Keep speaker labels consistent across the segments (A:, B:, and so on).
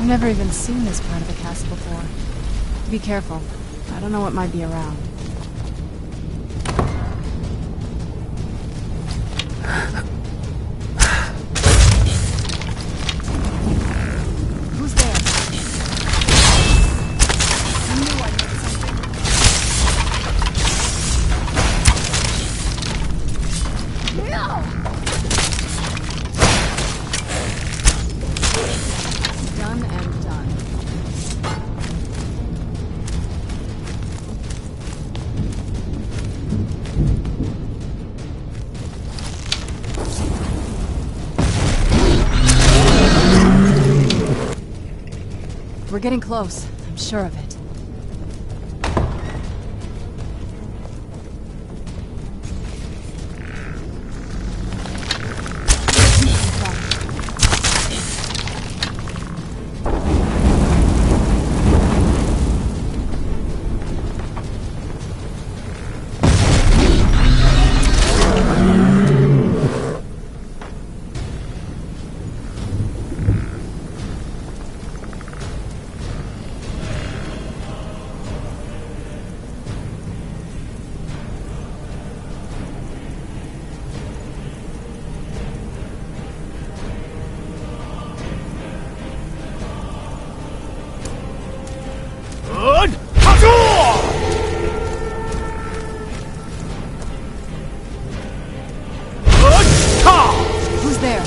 A: I've never even seen this part of the castle before. Be careful. I don't know what might be around. Who's there? I knew I heard something. No! Done and done. We're getting close. I'm sure of it. Who's there?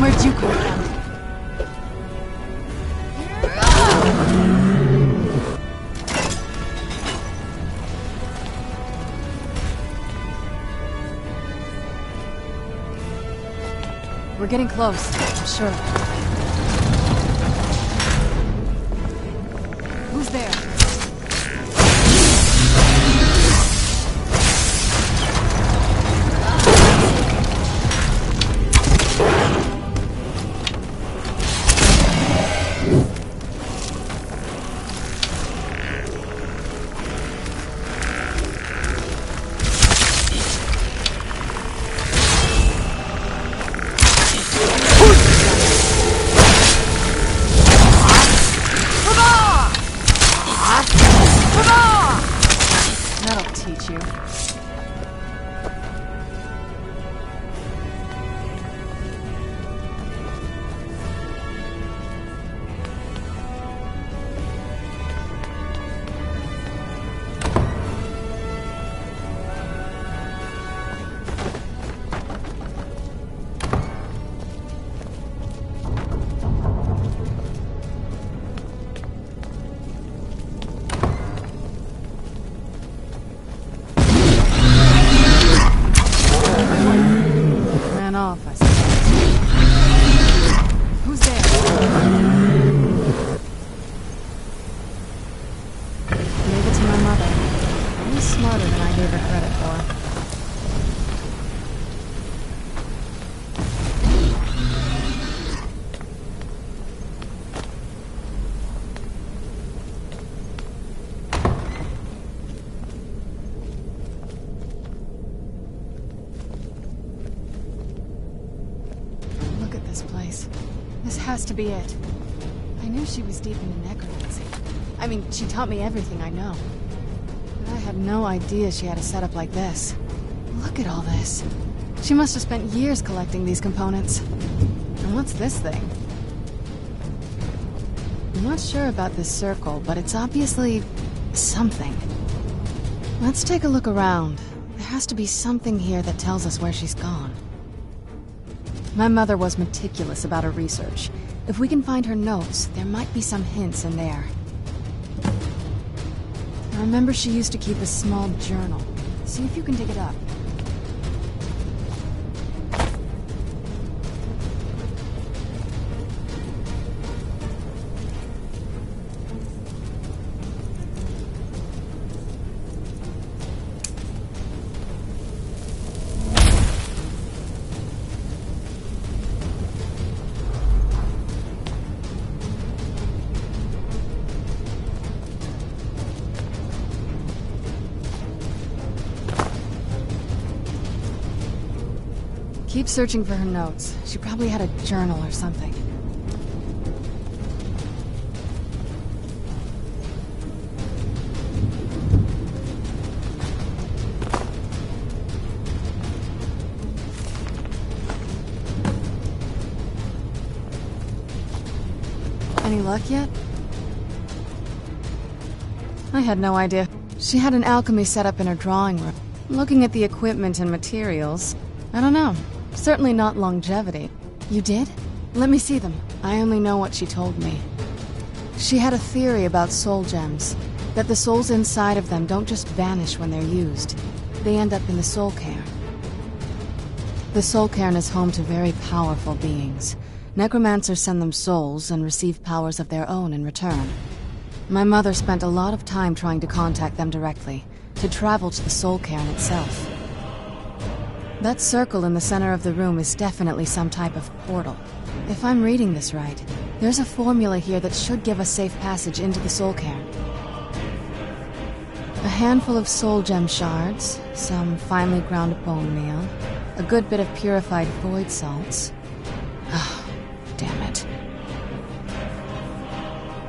A: Where'd you come from? We're getting close, I'm sure. Who's there? has to be it. I knew she was deep into necromancy. I mean, she taught me everything I know. But I had no idea she had a setup like this. Look at all this. She must have spent years collecting these components. And what's this thing? I'm not sure about this circle, but it's obviously something. Let's take a look around. There has to be something here that tells us where she's gone. My mother was meticulous about her research. If we can find her notes, there might be some hints in there. I remember she used to keep a small journal. See if you can dig it up. Keep searching for her notes. She probably had a journal or something. Any luck yet? I had no idea. She had an alchemy set up in her drawing room. Looking at the equipment and materials, I don't know. Certainly not longevity. You did? Let me see them. I only know what she told me. She had a theory about soul gems, that the souls inside of them don't just vanish when they're used. They end up in the soul cairn. The soul cairn is home to very powerful beings. Necromancers send them souls and receive powers of their own in return. My mother spent a lot of time trying to contact them directly, to travel to the soul cairn itself. That circle in the center of the room is definitely some type of portal. If I'm reading this right, there's a formula here that should give us safe passage into the soul cairn. A handful of soul gem shards, some finely ground bone meal, a good bit of purified void salts. Ah, damn it.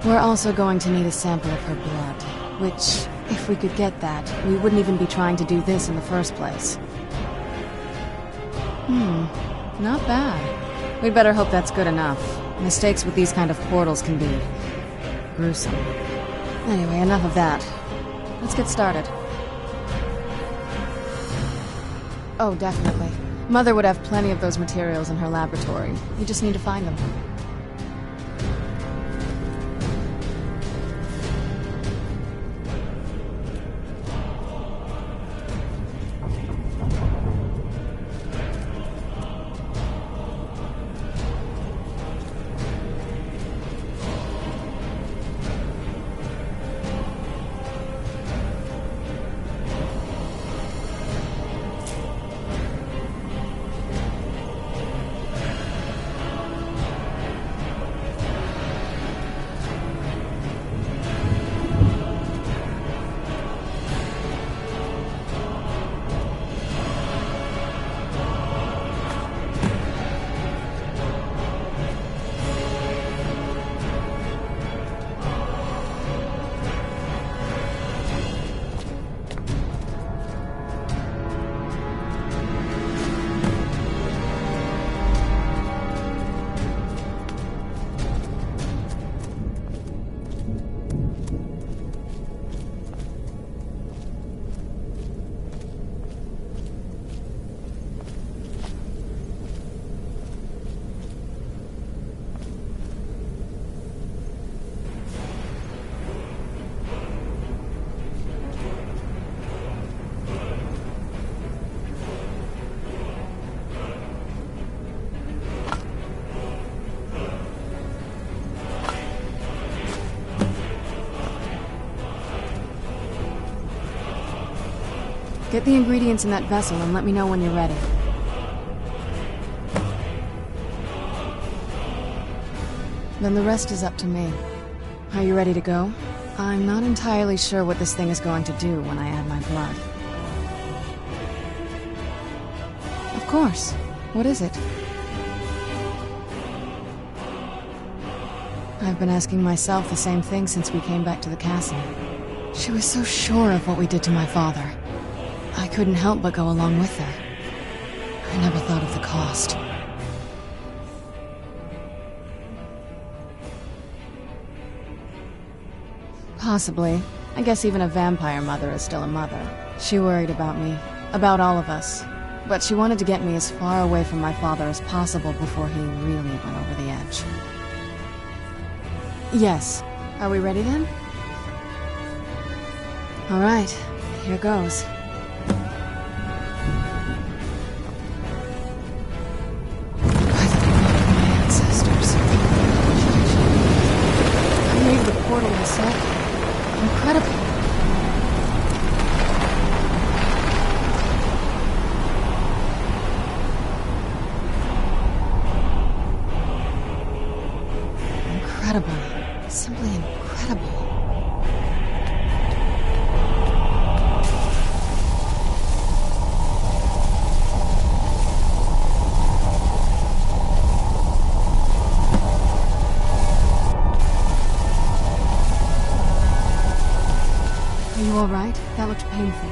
A: We're also going to need a sample of her blood, which, if we could get that, we wouldn't even be trying to do this in the first place. Not bad. We'd better hope that's good enough. Mistakes with these kind of portals can be gruesome. Anyway, enough of that. Let's get started. Oh, definitely. Mother would have plenty of those materials in her laboratory. You just need to find them. Get the ingredients in that vessel and let me know when you're ready. Then the rest is up to me. Are you ready to go? I'm not entirely sure what this thing is going to do when I add my blood. Of course. What is it? I've been asking myself the same thing since we came back to the castle. She was so sure of what we did to my father. I couldn't help but go along with her. I never thought of the cost. Possibly. I guess even a vampire mother is still a mother. She worried about me, about all of us. But she wanted to get me as far away from my father as possible before he really went over the edge. Yes. Are we ready then? All right, here goes. By the blood of my ancestors. I made the portal myself. Incredible. Incredible. Simply incredible. Are you alright? That looked painful.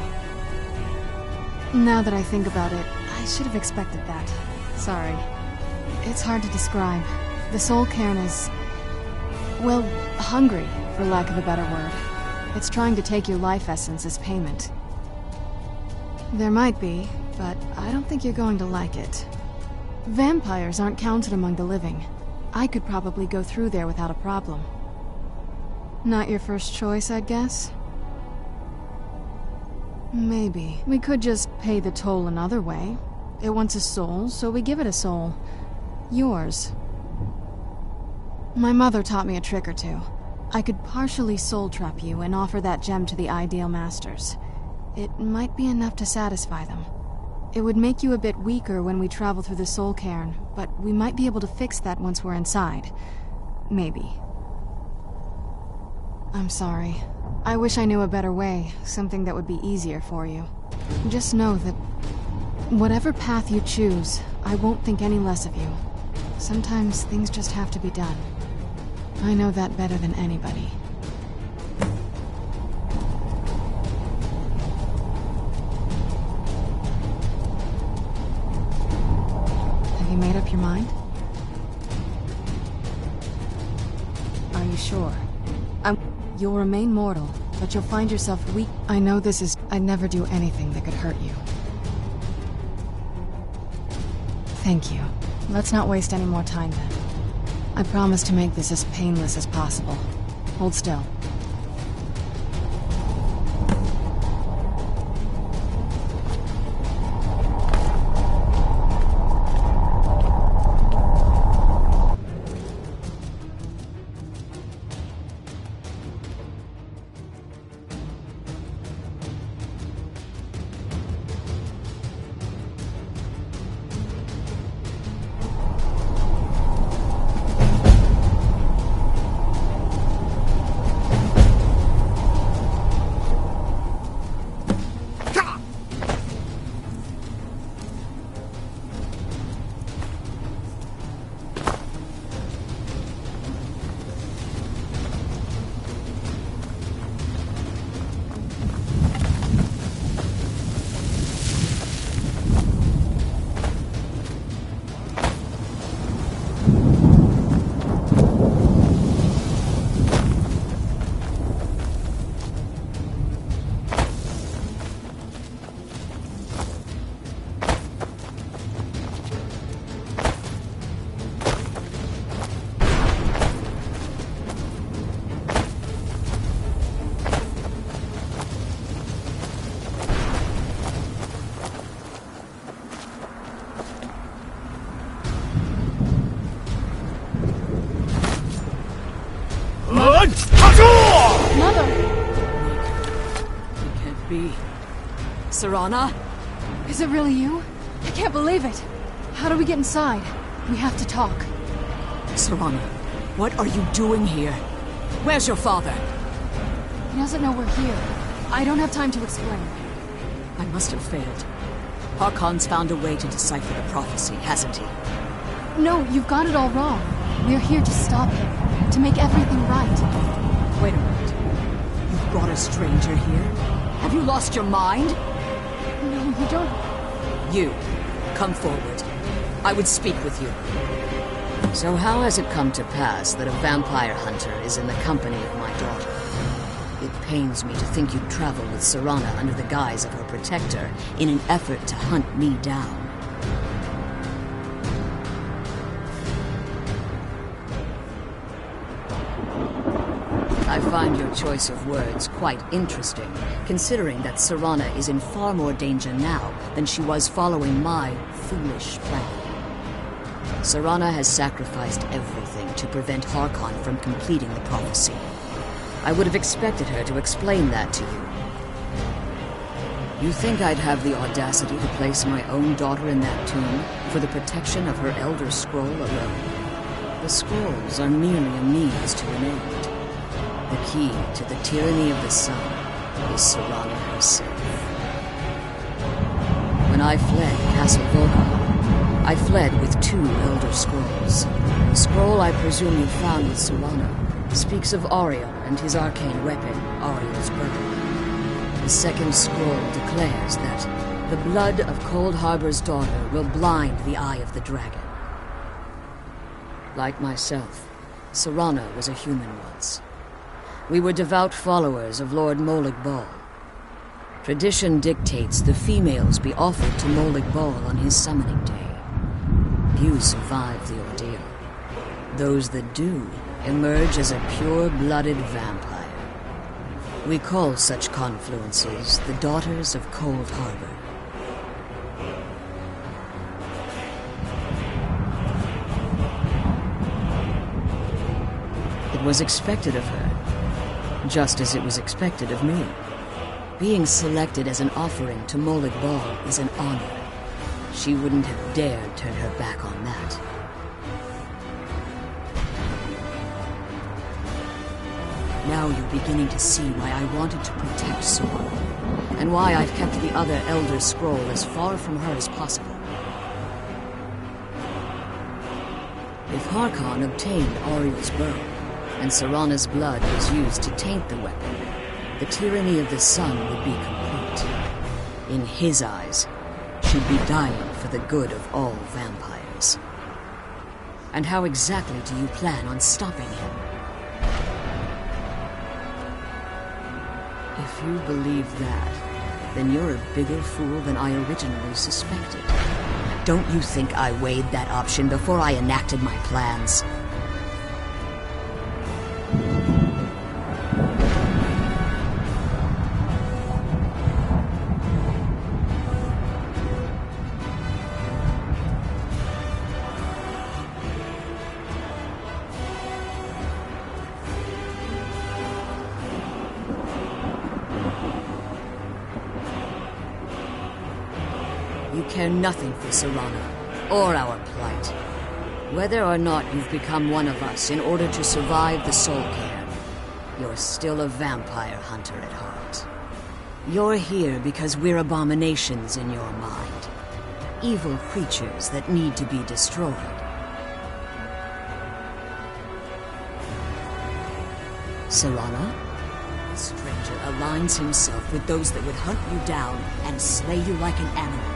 A: Now that I think about it, I should have expected that. Sorry. It's hard to describe. The soul cairn is... well, hungry, for lack of a better word. It's trying to take your life essence as payment. There might be, but I don't think you're going to like it. Vampires aren't counted among the living. I could probably go through there without a problem. Not your first choice, I'd guess? Maybe. We could just pay the toll another way. It wants a soul, so we give it a soul. Yours. My mother taught me a trick or two. I could partially soul trap you and offer that gem to the ideal masters. It might be enough to satisfy them. It would make you a bit weaker when we travel through the soul cairn, but we might be able to fix that once we're inside. Maybe. I'm sorry. I wish I knew a better way, something that would be easier for you. Just know that whatever path you choose, I won't think any less of you. Sometimes things just have to be done. I know that better than anybody. Have you made up your mind? Are you sure? You'll remain mortal, but you'll find yourself weak. I know this is... I'd never do anything that could hurt you. Thank you. Let's not waste any more time then. I promise to make this as painless as possible. Hold still. Mother!
B: It can't be. Serana?
A: Is it really you? I can't believe it! How do we get inside? We have to talk.
B: Serana, what are you doing here? Where's your father?
A: He doesn't know we're here. I don't have time to explain.
B: I must have failed. Harkon's found a way to decipher the prophecy, hasn't he?
A: No, you've got it all wrong. We're here to stop him. to make everything right.
B: Wait a minute. You've brought a stranger here? Have you lost your mind?
A: No, you don't...
B: You, come forward. I would speak with you.
C: So how has it come to pass that a vampire hunter is in the company of my daughter? It pains me to think you'd travel with Serana under the guise of her protector in an effort to hunt me down. I find your choice of words quite interesting, considering that Serana is in far more danger now than she was following my foolish plan. Serana has sacrificed everything to prevent Harkon from completing the prophecy. I would have expected her to explain that to you. You think I'd have the audacity to place my own daughter in that tomb for the protection of her Elder Scroll alone? The scrolls are merely a means to an end. The key to the tyranny of the sun is Serana herself. When I fled Castle Volkar, I fled with 2 Elder Scrolls. The scroll I presume you found with Serana speaks of Ariel and his arcane weapon, Ariel's Burden. The second scroll declares that the blood of Cold Harbor's daughter will blind the eye of the dragon. Like myself, Serana was a human once. We were devout followers of Lord Molag Bal. Tradition dictates the females be offered to Molag Bal on his summoning day. Few survive the ordeal. Those that do emerge as a pure-blooded vampire. We call such confluences the Daughters of Cold Harbor. It was expected of her, just as it was expected of me. Being selected as an offering to Molag Bal is an honor. She wouldn't have dared turn her back on that. Now you're beginning to see why I wanted to protect Serana, and why I've kept the other Elder Scroll as far from her as possible. If Harkon obtained Ariel's bow, and Serana's blood was used to taint the weapon, the tyranny of the sun would be complete. In his eyes, she'd be dying for the good of all vampires. And how exactly do you plan on stopping him? If you believe that, then you're a bigger fool than I originally suspected. Don't you think I weighed that option before I enacted my plans? You care nothing for Serana, or our plight. Whether or not you've become one of us in order to survive the Soul Cairn, you're still a vampire hunter at heart. You're here because we're abominations in your mind. Evil creatures that need to be destroyed. Serana? The stranger aligns himself with those that would hunt you down and slay you like an animal.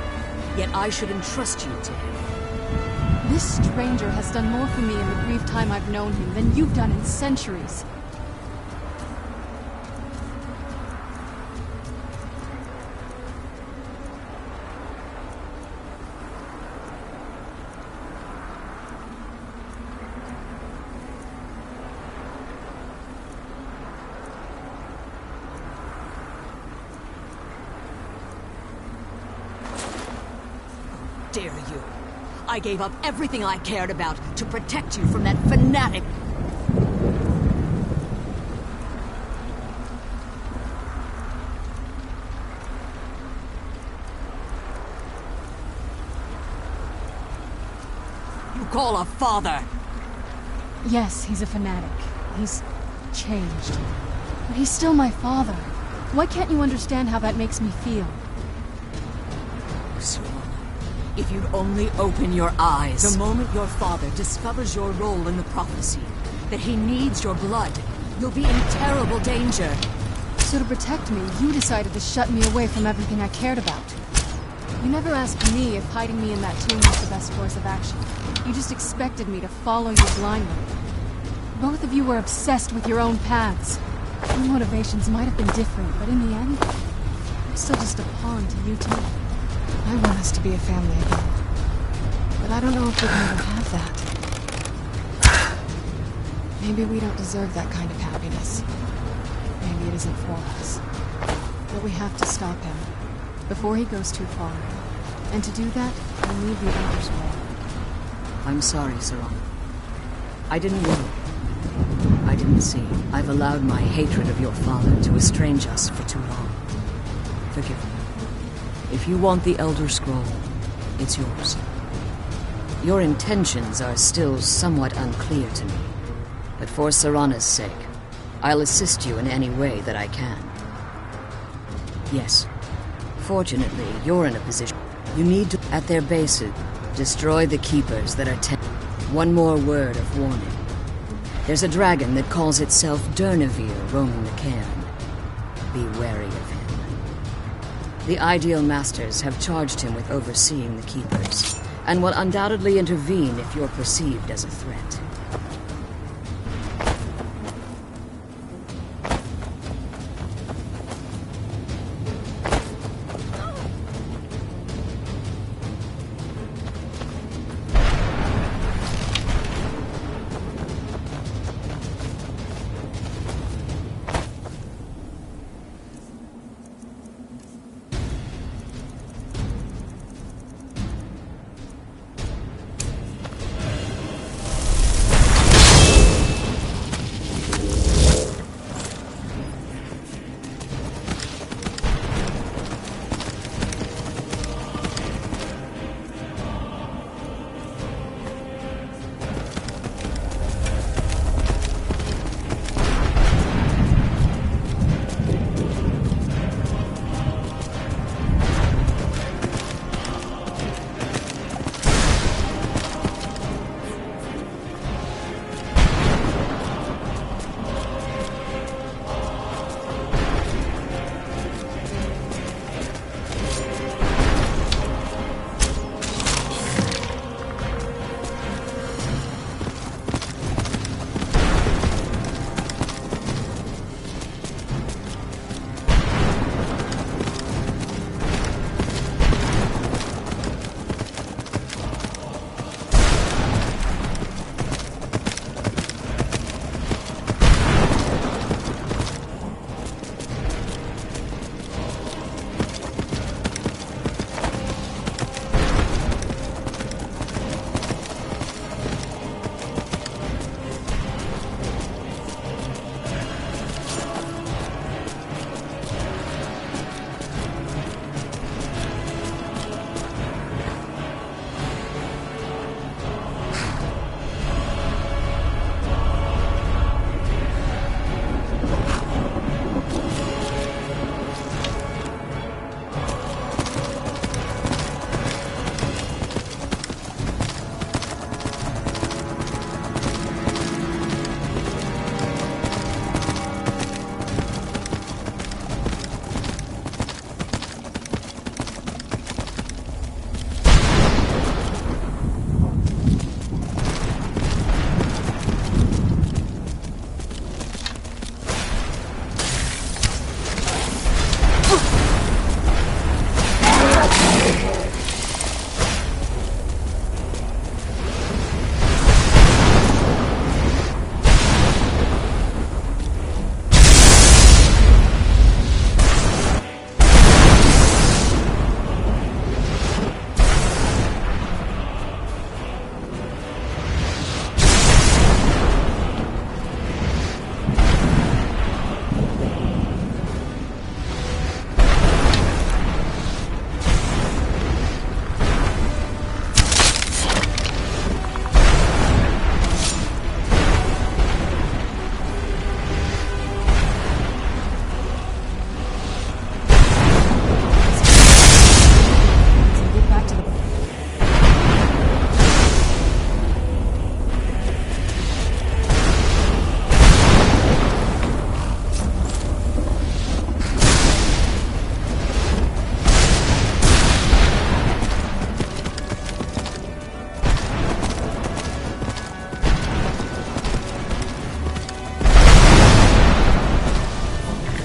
C: Yet I should entrust you to him.
A: This stranger has done more for me in the brief time I've known him than you've done in centuries.
B: Dare you? I gave up everything I cared about to protect you from that fanatic. You call a father?
A: Yes, he's a fanatic. He's changed. But he's still my father. Why can't you understand how that makes me feel?
B: If you'd only open your eyes. The moment your father discovers your role in the prophecy, that he needs your blood. You'll be in terrible danger.
A: So to protect me, you decided to shut me away from everything I cared about. You never asked me if hiding me in that tomb was the best course of action. You just expected me to follow you blindly. Both of you were obsessed with your own paths. Your motivations might have been different, but in the end, I'm still just a pawn to you two. I want us to be a family again. But I don't know if we can ever have that. Maybe we don't deserve that kind of happiness. Maybe it isn't for us. But we have to stop him before he goes too far. And to do that, I need the Elder Scroll.
C: I'm sorry, Serana. I didn't know. I didn't see. I've allowed my hatred of your father to estrange us for too long. Forgive me. If you want the Elder Scroll, it's yours. Your intentions are still somewhat unclear to me, but for Serana's sake, I'll assist you in any way that I can. Yes. Fortunately, you're in a position. You need to, at their bases, destroy the Keepers that are One more word of warning. There's a dragon that calls itself Durnevere roaming the cairn. Be wary of him. The Ideal Masters have charged him with overseeing the Keepers, and will undoubtedly intervene if you're perceived as a threat.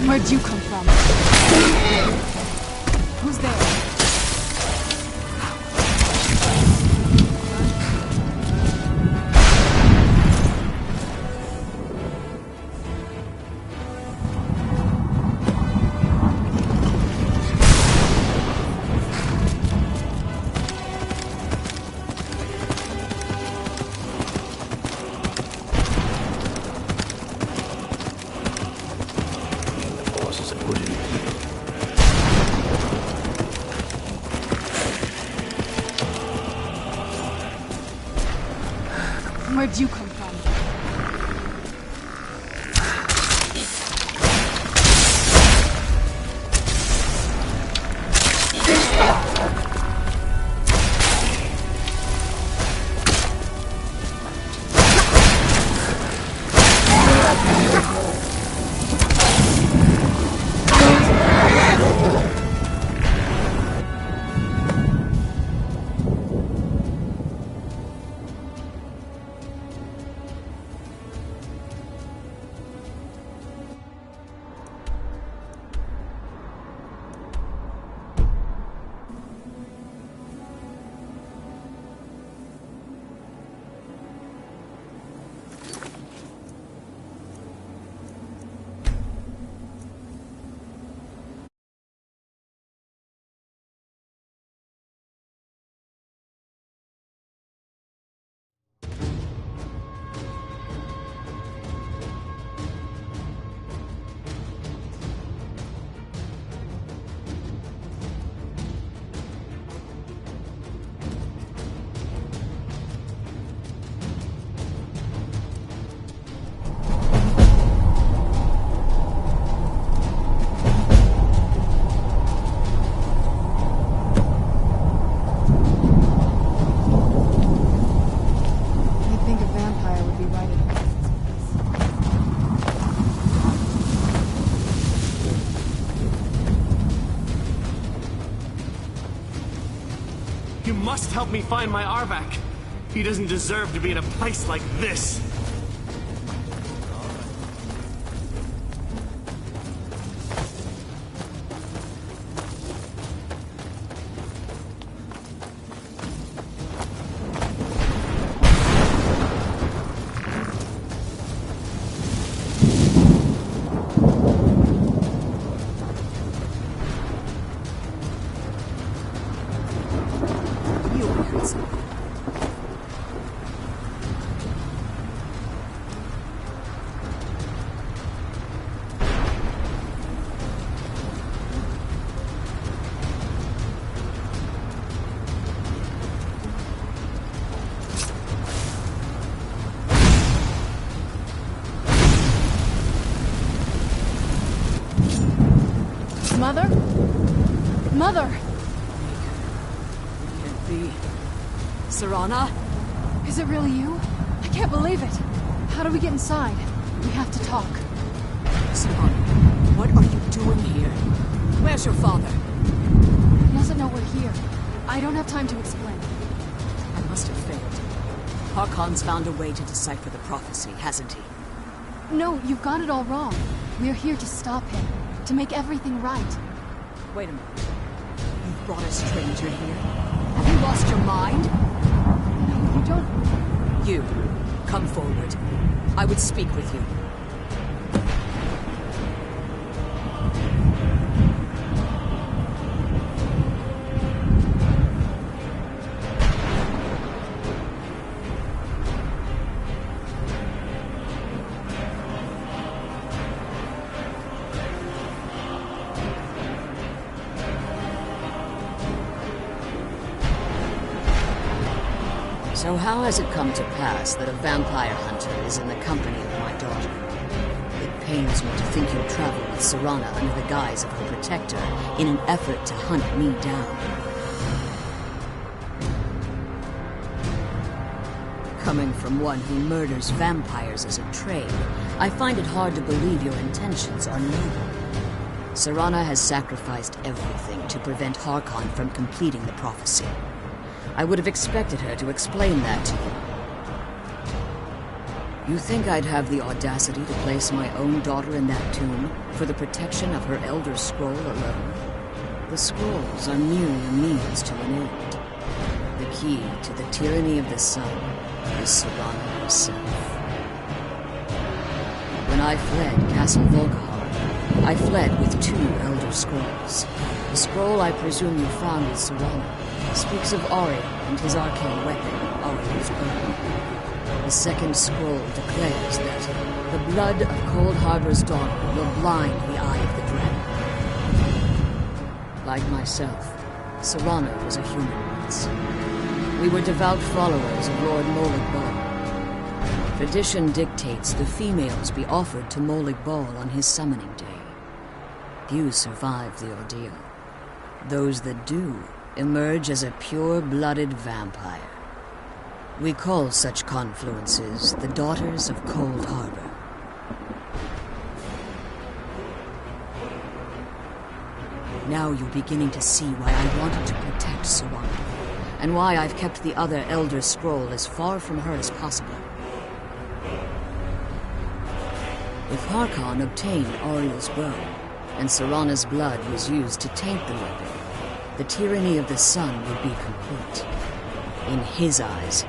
A: Where'd you come from? Who's there? Where'd you come from?
D: You must help me find my Arvak. He doesn't deserve to be in a place like this.
A: Mother? Mother!
B: Can't be. Serana?
A: Is it really you? I can't believe it. How do we get inside? We have to talk.
B: Serana, what are you doing here? Where's your father?
A: He doesn't know we're here. I don't have time to explain.
B: I must have failed. Harkon's found a way to decipher the prophecy, hasn't he?
A: No, you've got it all wrong. We're here to stop him. To make everything right.
B: Wait a minute. You've brought a stranger here? Have you lost your mind?
A: No, you don't...
B: You, come forward. I would speak with you.
C: So how has it come to pass that a vampire hunter is in the company of my daughter? It pains me to think you'll travel with Serana under the guise of her protector in an effort to hunt me down. Coming from one who murders vampires as a trade, I find it hard to believe your intentions are noble. Serana has sacrificed everything to prevent Harkon from completing the prophecy. I would have expected her to explain that to you. You think I'd have the audacity to place my own daughter in that tomb for the protection of her Elder Scroll alone? The scrolls are merely a means to an end. The key to the tyranny of the sun is Serana herself. When I fled Castle Volkihar, I fled with 2 Elder Scrolls. The scroll I presume you found with Serana speaks of Aria and his arcane weapon, Aria's Bow. The second scroll declares that the blood of Cold Harbor's daughter will blind the eye of the dragon. Like myself, Serana was a human once. We were devout followers of Lord Molig Bal. Tradition dictates the females be offered to Molig Bal on his summoning day. Few survive the ordeal. Those that do emerge as a pure-blooded vampire. We call such confluences the Daughters of Cold Harbor. Now you're beginning to see why I wanted to protect Serana, and why I've kept the other Elder Scroll as far from her as possible. If Harkon obtained Ariel's bow, and Serana's blood was used to taint the weapon, the tyranny of the sun would be complete. In his eyes,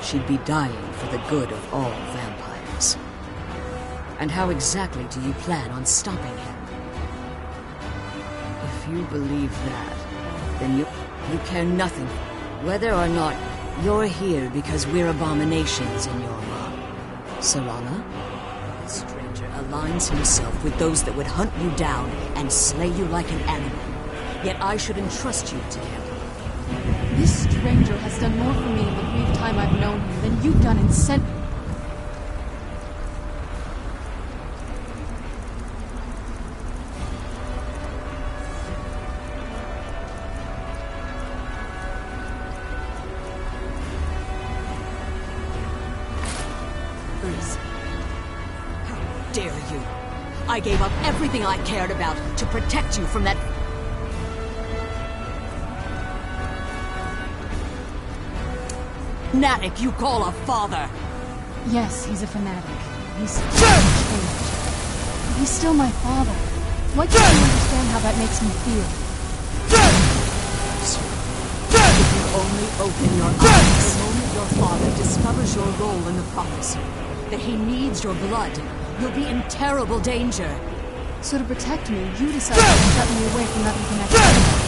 C: she'd be dying for the good of all vampires. And how exactly do you plan on stopping him? If you believe that, then you care nothing whether or not you're here because we're abominations in your mind. Serana, the stranger aligns himself with those that would hunt you down and slay you like an animal. Yet I should entrust you to him.
A: This stranger has done more for me in the brief time I've known him than you've done in
B: How dare you? I gave up everything I cared about to protect you from that fanatic you call a father.
A: Yes, he's a fanatic. He's changed. He's still my father. Why can't you understand how that makes me feel?
B: If you only open your eyes the moment your father discovers your role in the prophecy, that he needs your blood, you'll be in terrible danger.
A: So to protect me, you decided to shut me away from having connected with him.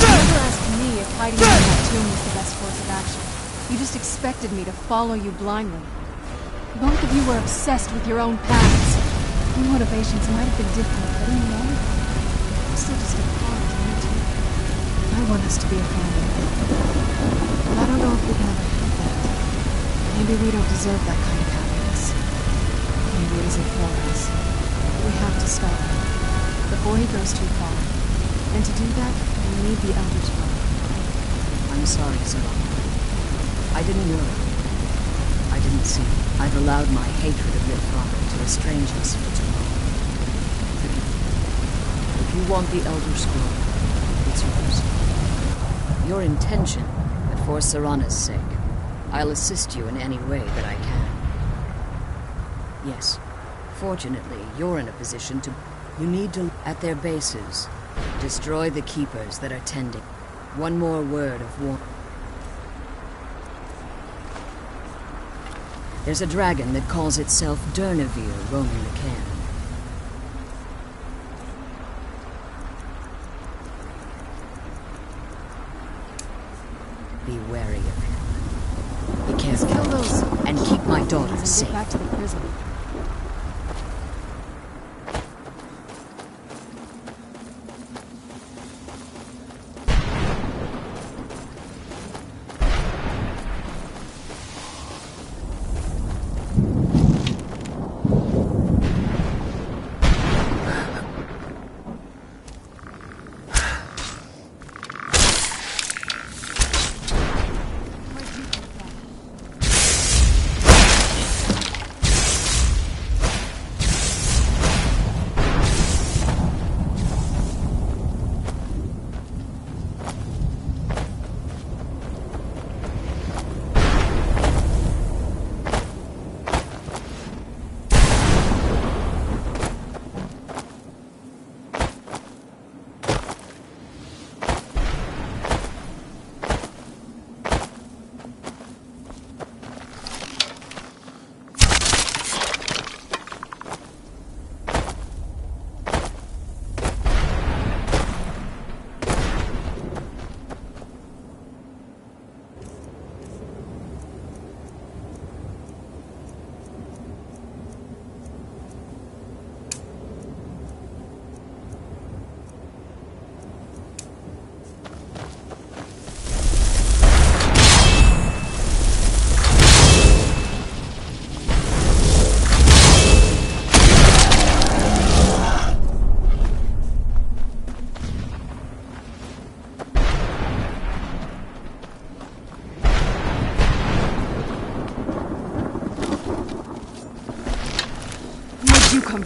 A: You never asked me if hiding in that tomb was the best course of action. You just expected me to follow you blindly. Both of you were obsessed with your own paths. Your motivations might have been different, but in the end, I'm still just a pawn to you two. I want us to be a family. But I don't know if we can ever have that. Maybe we don't deserve that kind of happiness. Maybe it isn't for us. We have to stop him before he goes too far. And to do that, we need the Elder's Bow.
C: I'm sorry, Serana. I didn't know. I didn't see. I've allowed my hatred of your father to estrange us for too long. Forgive me. If you want the Elder Scroll, it's yours. Your intention, but for Serana's sake, I'll assist you in any way that I can. Yes, fortunately, you're in a position to... You need to, at their bases, destroy the Keepers that are tending. One more word of warning. There's a dragon that calls itself Durnevere roaming the cairn. Be wary of him. Be careful.
A: Kill those
C: and keep my daughter
A: and
C: safe.
A: get back to the prison.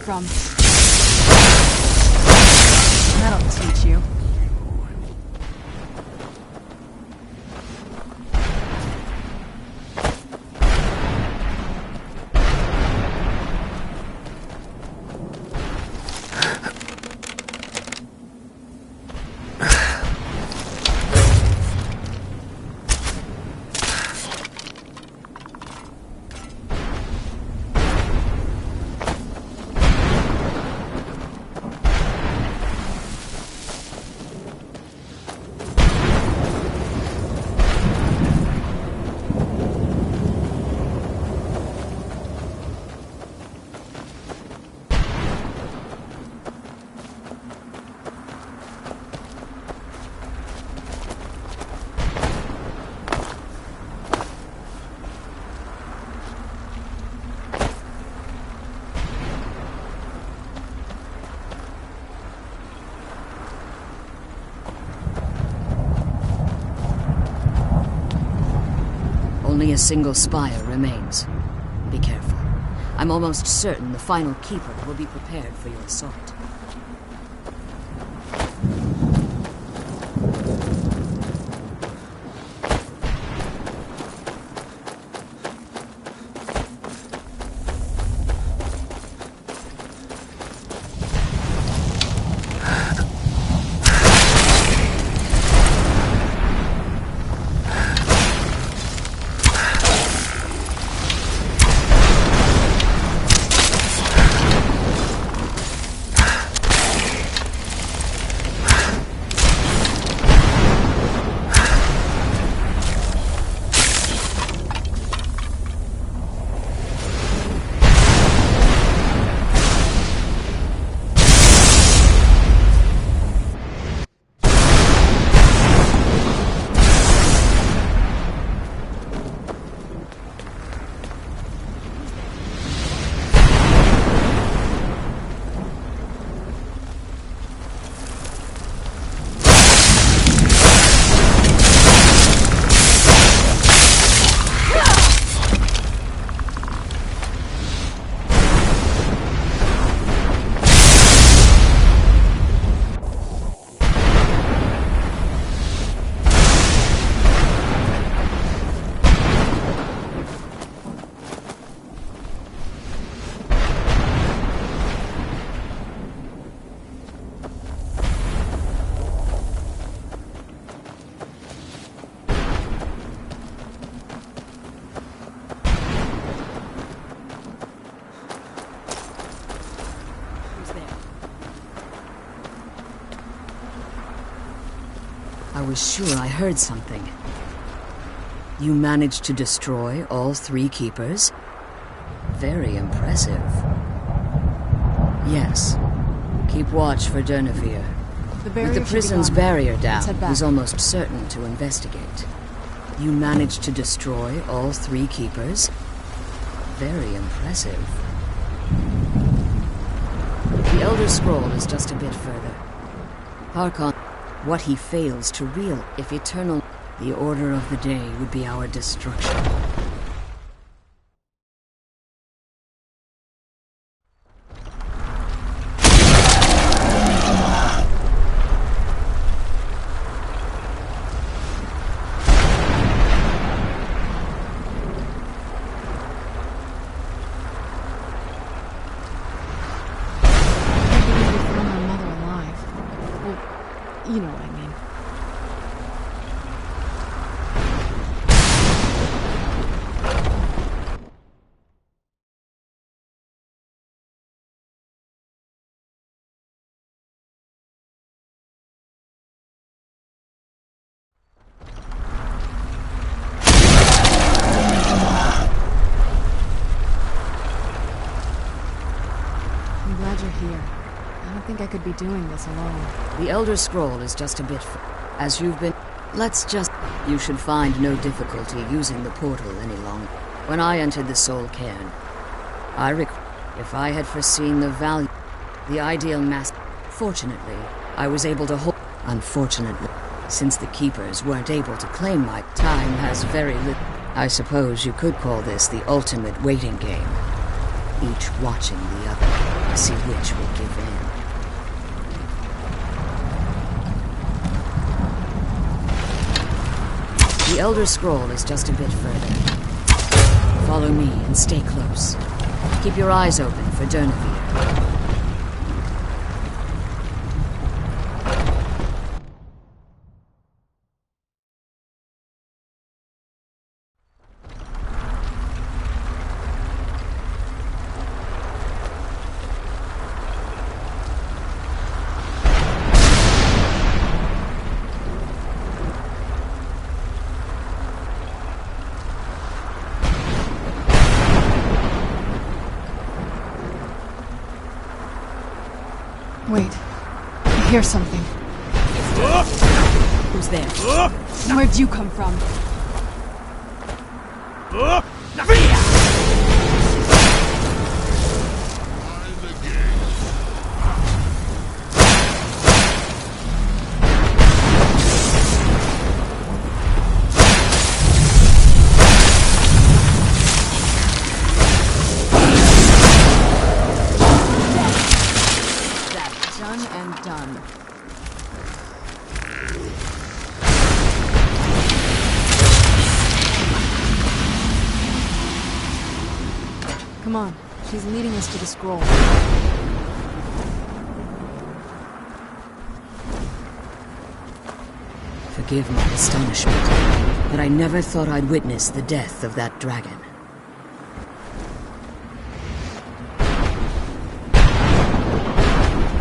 A: from? That'll teach you.
C: Only a single spire remains. Be careful. I'm almost certain the final keeper will be prepared for your assault. I was sure I heard something. You managed to destroy all 3 keepers? Very impressive. Yes. Keep watch for Durnevere. With the prison's barrier down, he's almost certain to investigate. You managed to destroy all 3 keepers? Very impressive. The Elder Scroll is just a bit further. Harkon, what he fails to realize, if eternal, the order of the day would be our destruction.
A: You know what I mean. I'm glad you're here. I don't think I could be doing this alone.
C: The Elder Scroll is just a bit as you've been. Let's just. You should find no difficulty using the portal any longer. When I entered the Soul Cairn, if I had foreseen the value, the ideal mass. Fortunately, I was able to hold. Unfortunately, since the Keepers weren't able to claim my time has very little. I suppose you could call this the ultimate waiting game. Each watching the other. see which will give in. The Elder Scroll is just a bit further. Follow me and stay close. Keep your eyes open for Durnevere.
A: Wait. I hear something.
C: Who's there?
A: Where'd you come from? Done and done. Come on, she's leading us to the scroll.
C: Forgive my astonishment, but I never thought I'd witness the death of that dragon.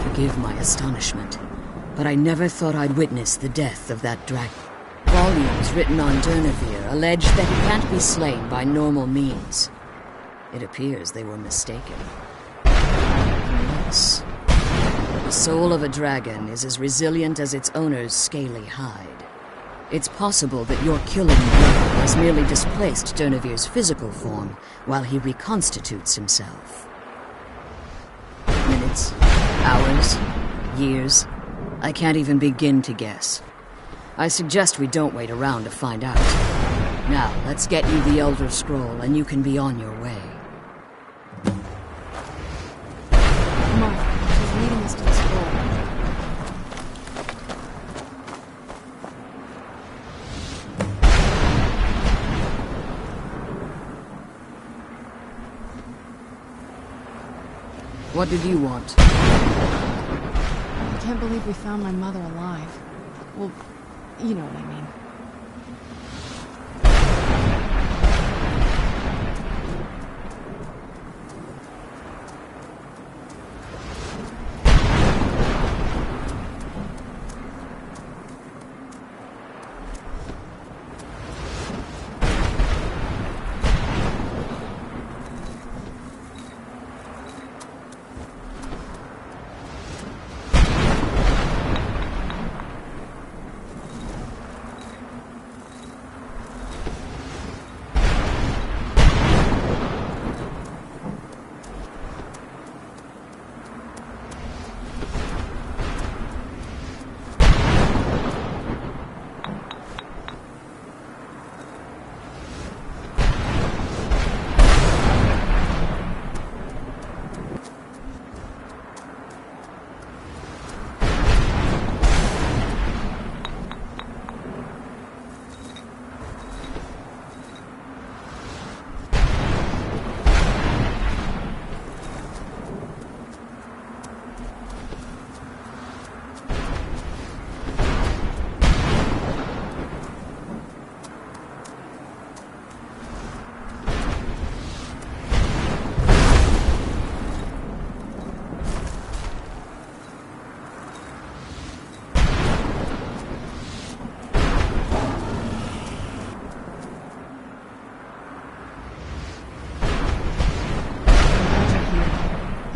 C: Forgive my astonishment, but I never thought I'd witness the death of that dragon. Volumes written on Durnevere allege that he can't be slain by normal means. It appears they were mistaken. Yes. The soul of a dragon is as resilient as its owner's scaly hide. It's possible that your killing blow has merely displaced Durnevere's physical form while he reconstitutes himself. Minutes, hours, years. I can't even begin to guess. I suggest we don't wait around to find out. Now, let's get you the Elder Scroll and you can be on your way.
A: Come on, she's leading us to the scroll.
C: What did you want?
A: I can't believe we found my mother alive. Well, you know what I mean.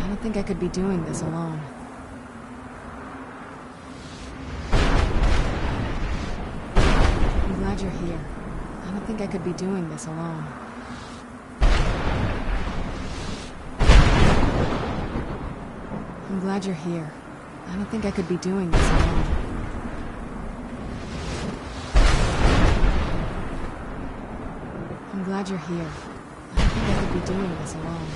A: I don't think I could be doing this alone. I'm glad you're here. I don't think I could be doing this alone. I'm glad you're here. I don't think I could be doing this alone. I'm glad you're here. I don't think I could be doing this alone.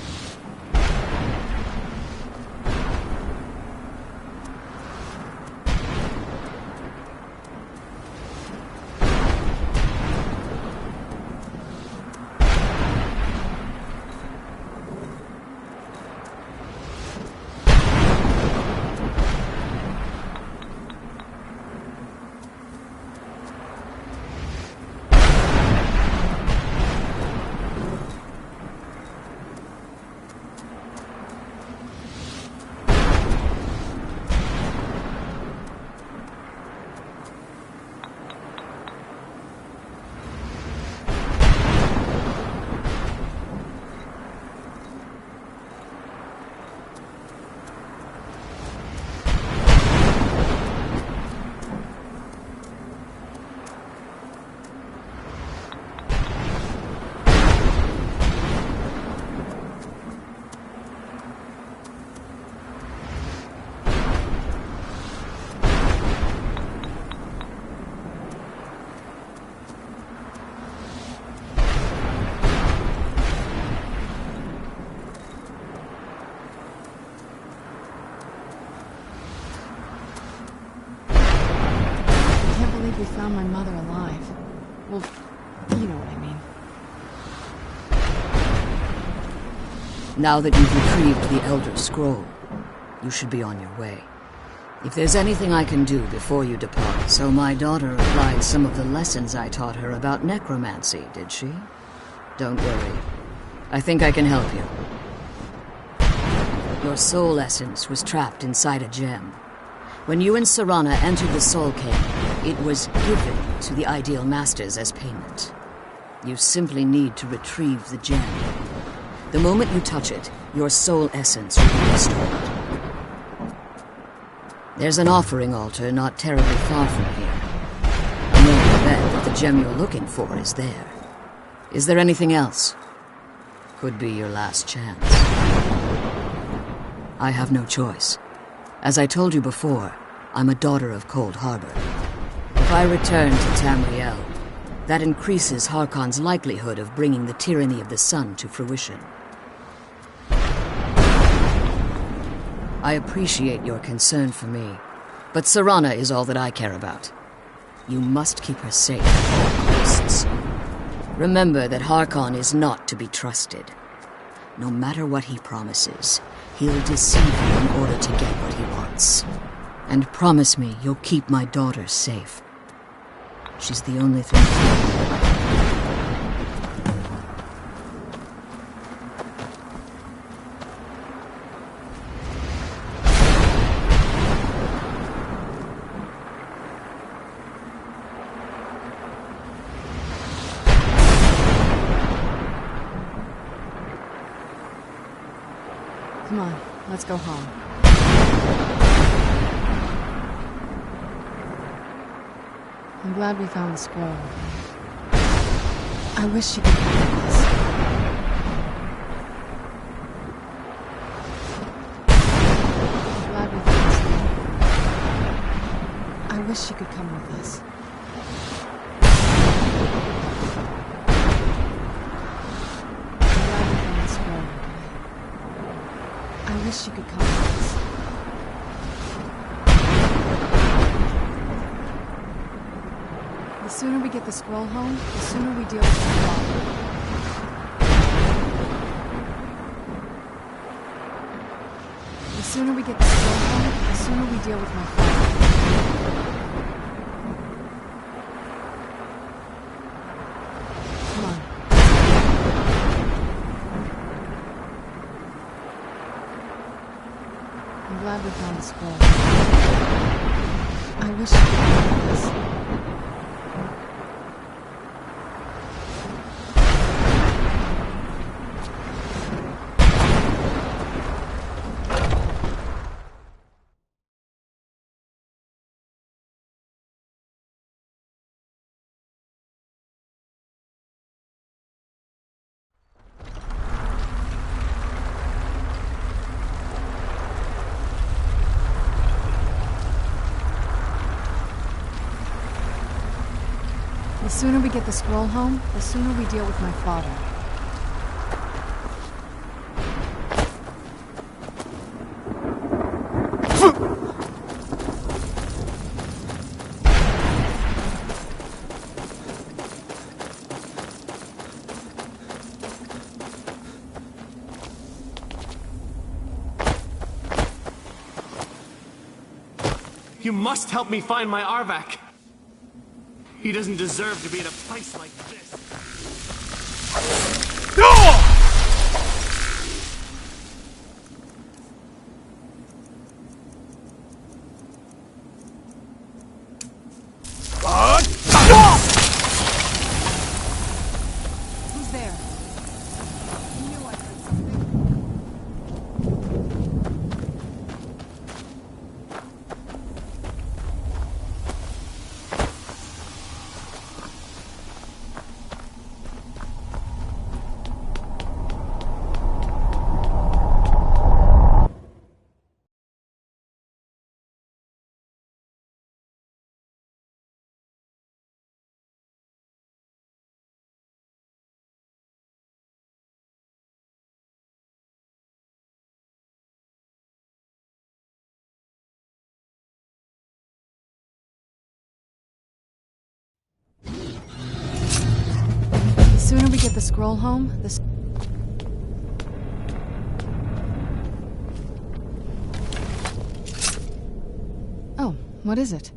A: found my mother alive. Well, you know what I mean.
C: Now that you've retrieved the Elder Scroll, you should be on your way. If there's anything I can do before you depart... So my daughter applied some of the lessons I taught her about necromancy, did she? Don't worry. I think I can help you. Your soul essence was trapped inside a gem. When you and Serana entered the Soul Cave, it was given to the Ideal Masters as payment. You simply need to retrieve the gem. The moment you touch it, your soul essence will be restored. There's an offering altar not terribly far from here. I'm willing to bet that the gem you're looking for is there. Is there anything else? Could be your last chance. I have no choice. As I told you before, I'm a daughter of Cold Harbor. If I return to Tamriel, that increases Harkon's likelihood of bringing the tyranny of the sun to fruition. I appreciate your concern for me, but Serana is all that I care about. You must keep her safe at all costs. Remember that Harkon is not to be trusted. No matter what he promises, he'll deceive you in order to get what he wants. And promise me you'll keep my daughter safe. She's the only thing left.
A: Come on, let's go home. I'm glad we found the scroll. I wish she could come with us. I'm glad we found the scroll. I wish she could come with us. I wish she could come with us. The sooner we get the scroll home, the sooner we deal with my father. The sooner we get the scroll home, the sooner we deal with my father. Come on. I'm glad we found the scroll. I wish she could come with us. The sooner we get the scroll home, the sooner we deal with my father.
D: You must help me find my Arvak. He doesn't deserve to be in a place like this.
A: Who's there? I knew I heard something. sooner we get the scroll home, the... Oh, what is it?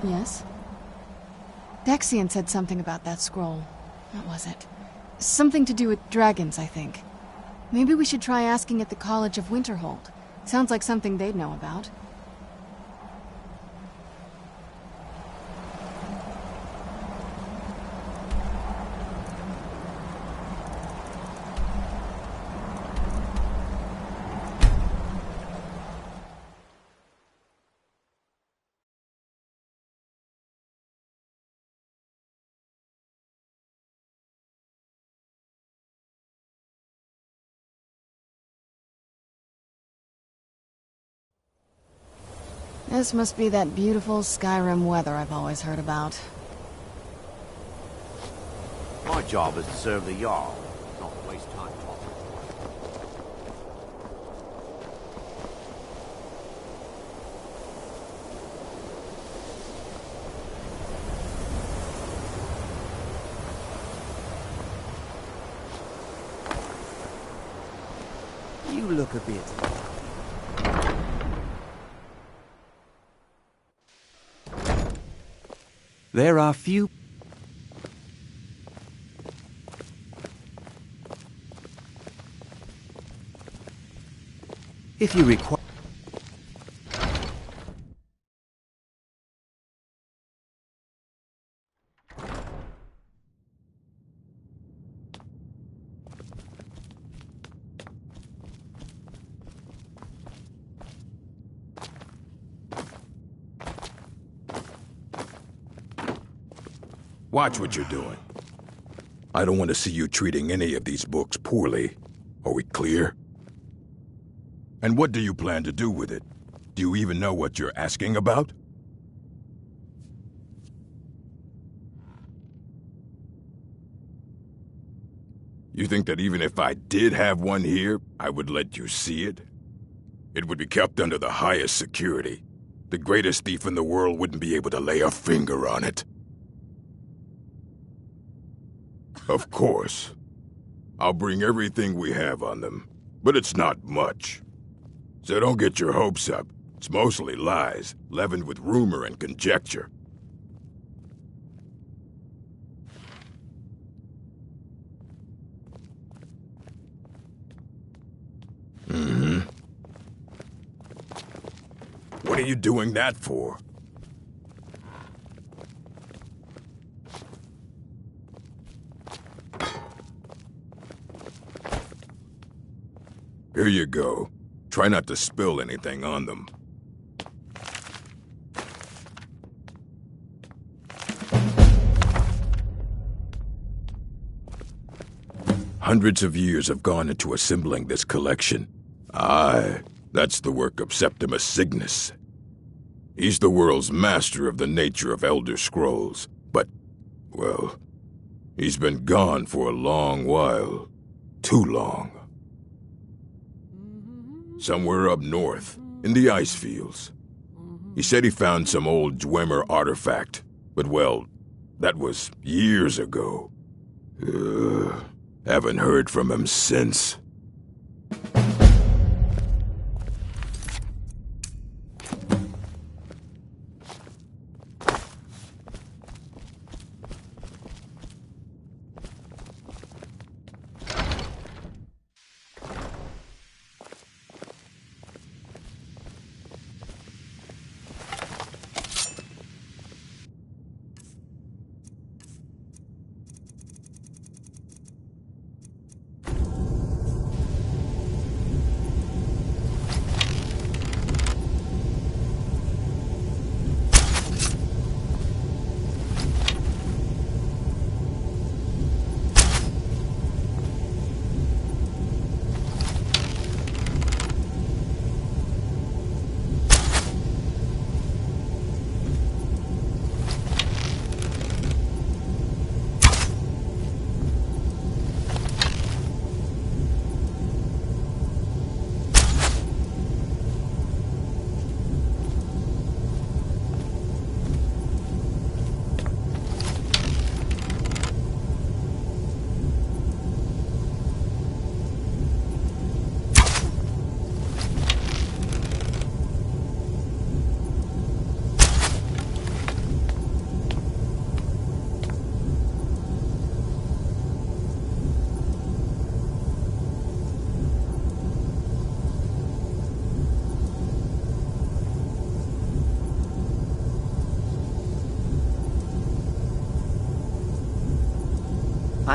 A: Yes? Dexian said something about that scroll. What was it? Something to do with dragons, I think. Maybe we should try asking at the College of Winterhold. Sounds like something they'd know about. This must be that beautiful Skyrim weather I've always heard about.
E: My job is to serve the Jarl, not to waste time talking. You look a bit... There are few... If you require...
F: Watch what you're doing. I don't want to see you treating any of these books poorly. Are we clear? And what do you plan to do with it? Do you even know what you're asking about? You think that even if I did have one here, I would let you see it? It would be kept under the highest security. The greatest thief in the world wouldn't be able to lay a finger on it. Of course. I'll bring everything we have on them, but it's not much. So don't get your hopes up. It's mostly lies, leavened with rumor and conjecture. What are you doing that for? Here you go. Try not to spill anything on them. Hundreds of years have gone into assembling this collection. Aye, that's the work of Septimus Cygnus. He's the world's master of the nature of Elder Scrolls, but, well, he's been gone for a long while. Too long. Somewhere up north, in the ice fields. He said he found some old Dwemer artifact, but well, that was years ago. Haven't heard from him since.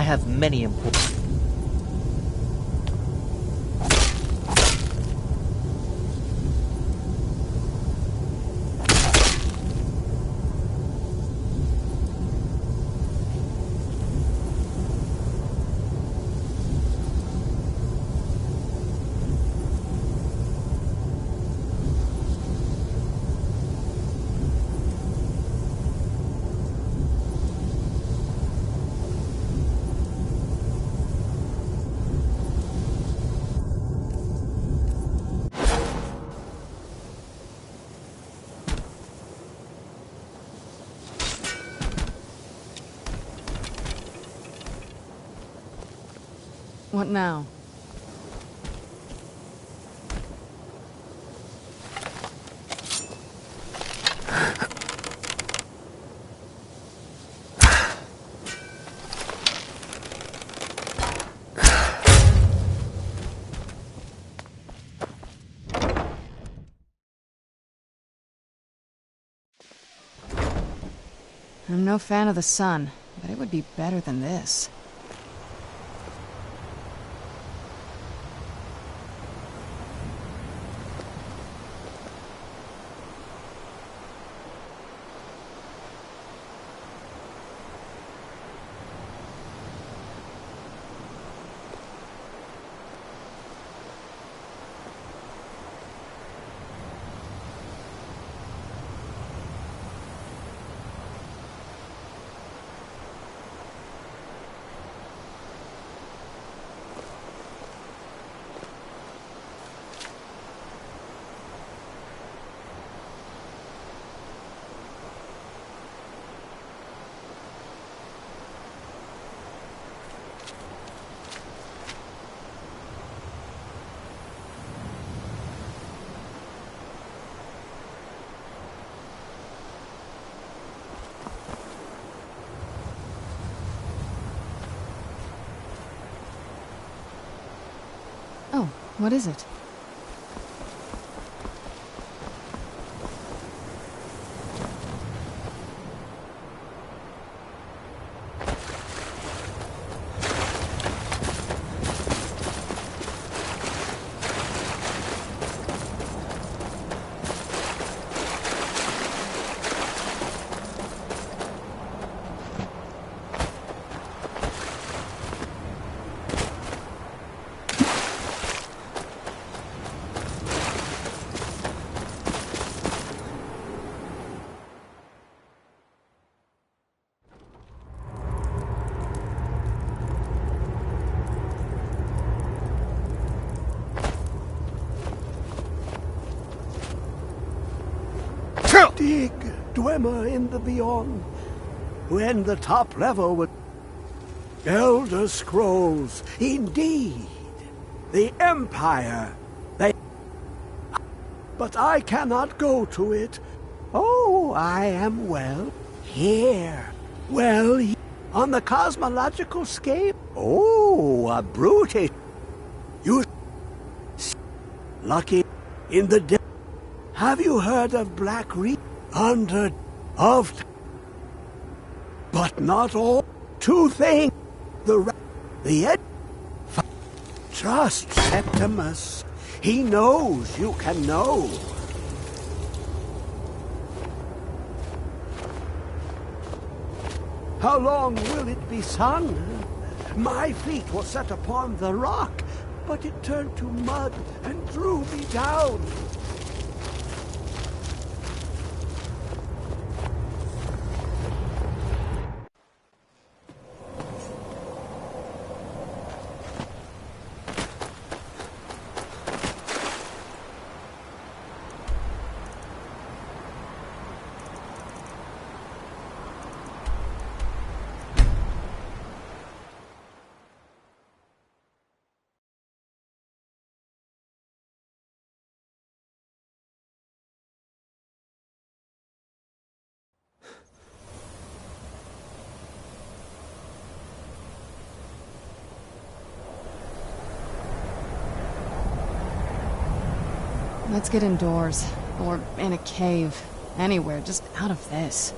G: have many important...
A: What now? I'm no fan of the sun, but it would be better than this. Oh, what is it?
H: Dig, Dwemer in the beyond. When the top level with Elder Scrolls, indeed. The Empire. But I cannot go to it. Oh, I am well here. Well, on the cosmological scale. Oh, a brutish. You lucky in the day. Have you heard of Black Reef? Under of, but not all. Two things. The ed. Trust Septimus. He knows you can know. How long will it be sun? My feet were set upon the rock, but it turned to mud and drew me down.
A: Let's get indoors. Or in a cave. Anywhere, just out of this.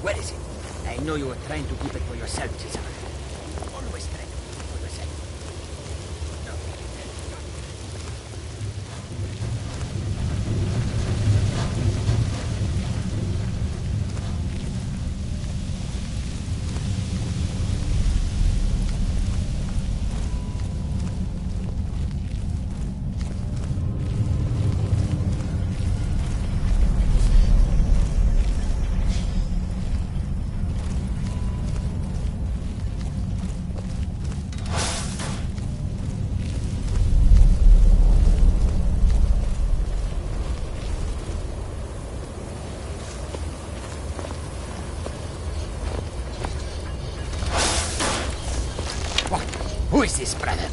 G: Where is it? I know you were trying to keep it for yourself, Cesar. Always trying to keep it for yourself. Who is this, brother?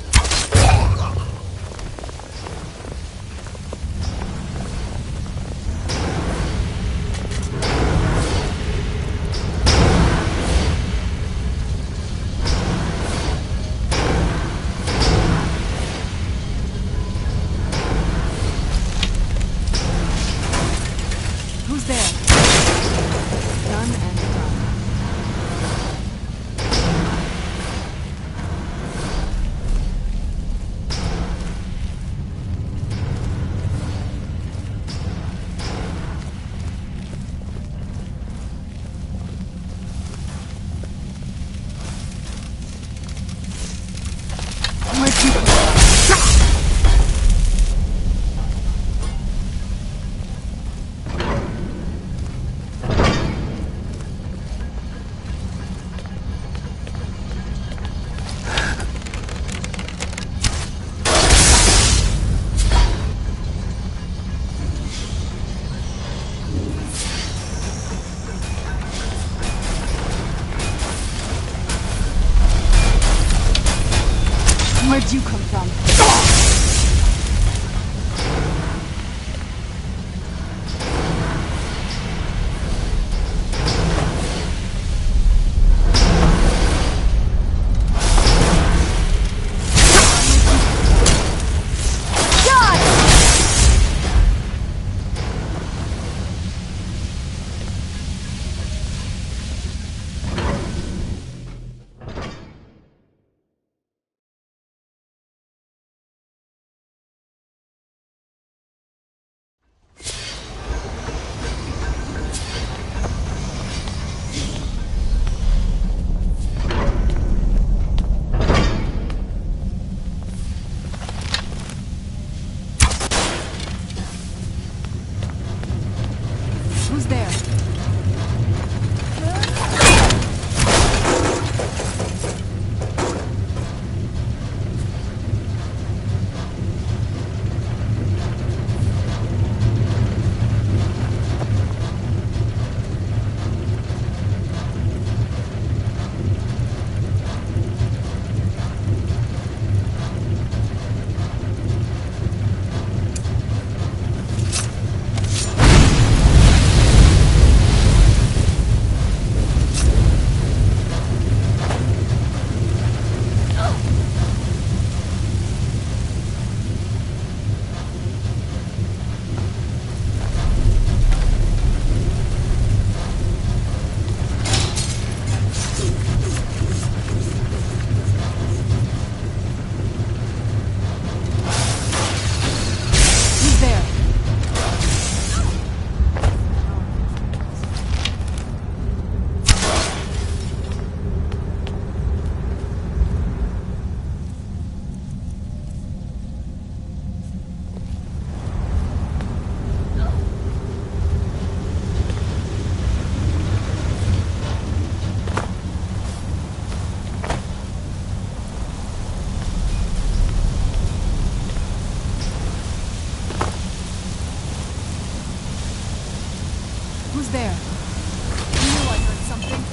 A: Who's there? Done and done. Where'd you go? Where'd you come from? Who's there? Who's there? Who's there? I knew I heard something.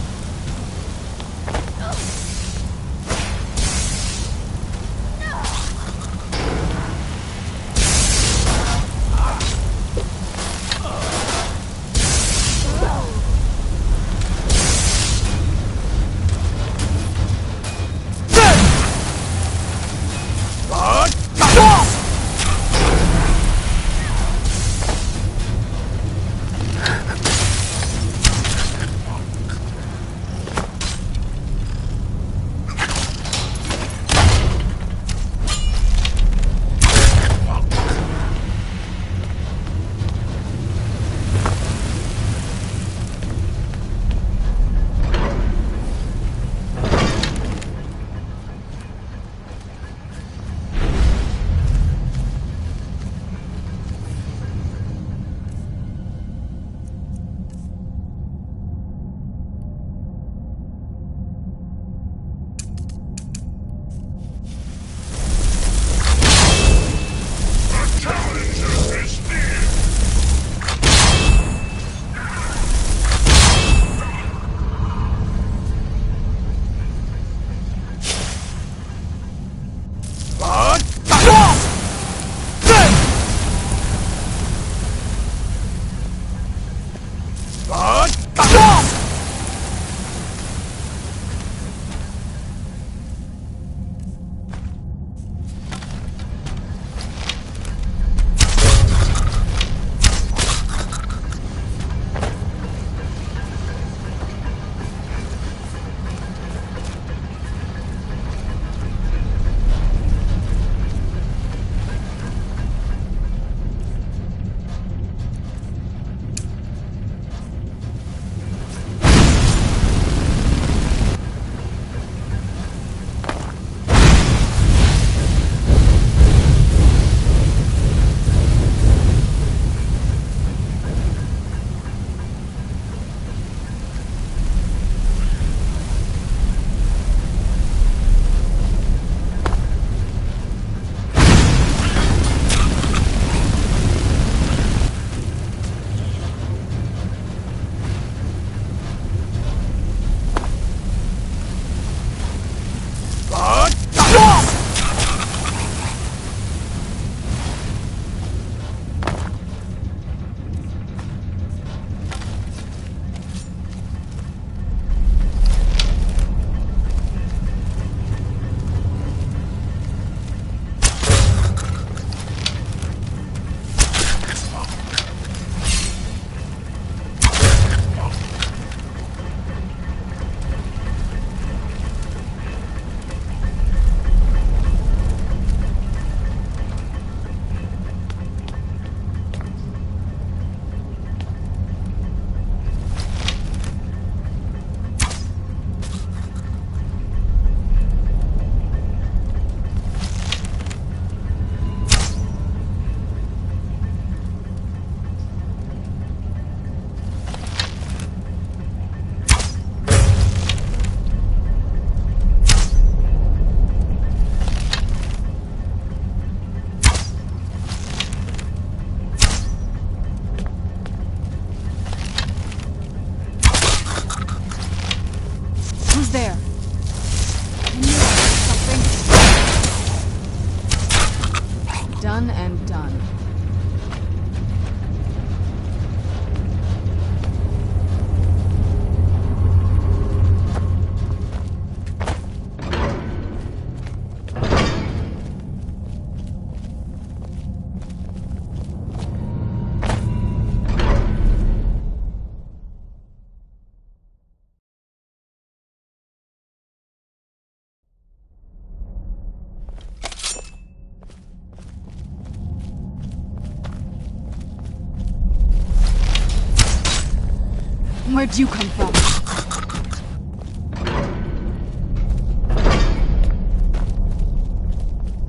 A: Where'd you come from?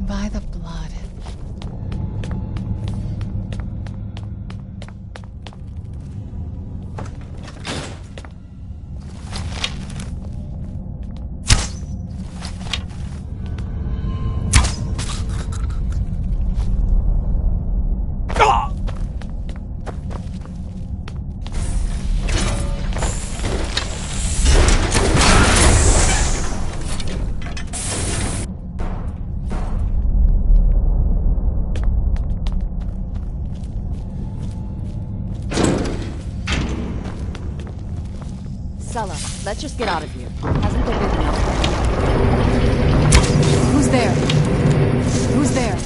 A: By the blood.
C: Sella, let's just get out of here. Hasn't there been enough?
A: Who's there? Who's there?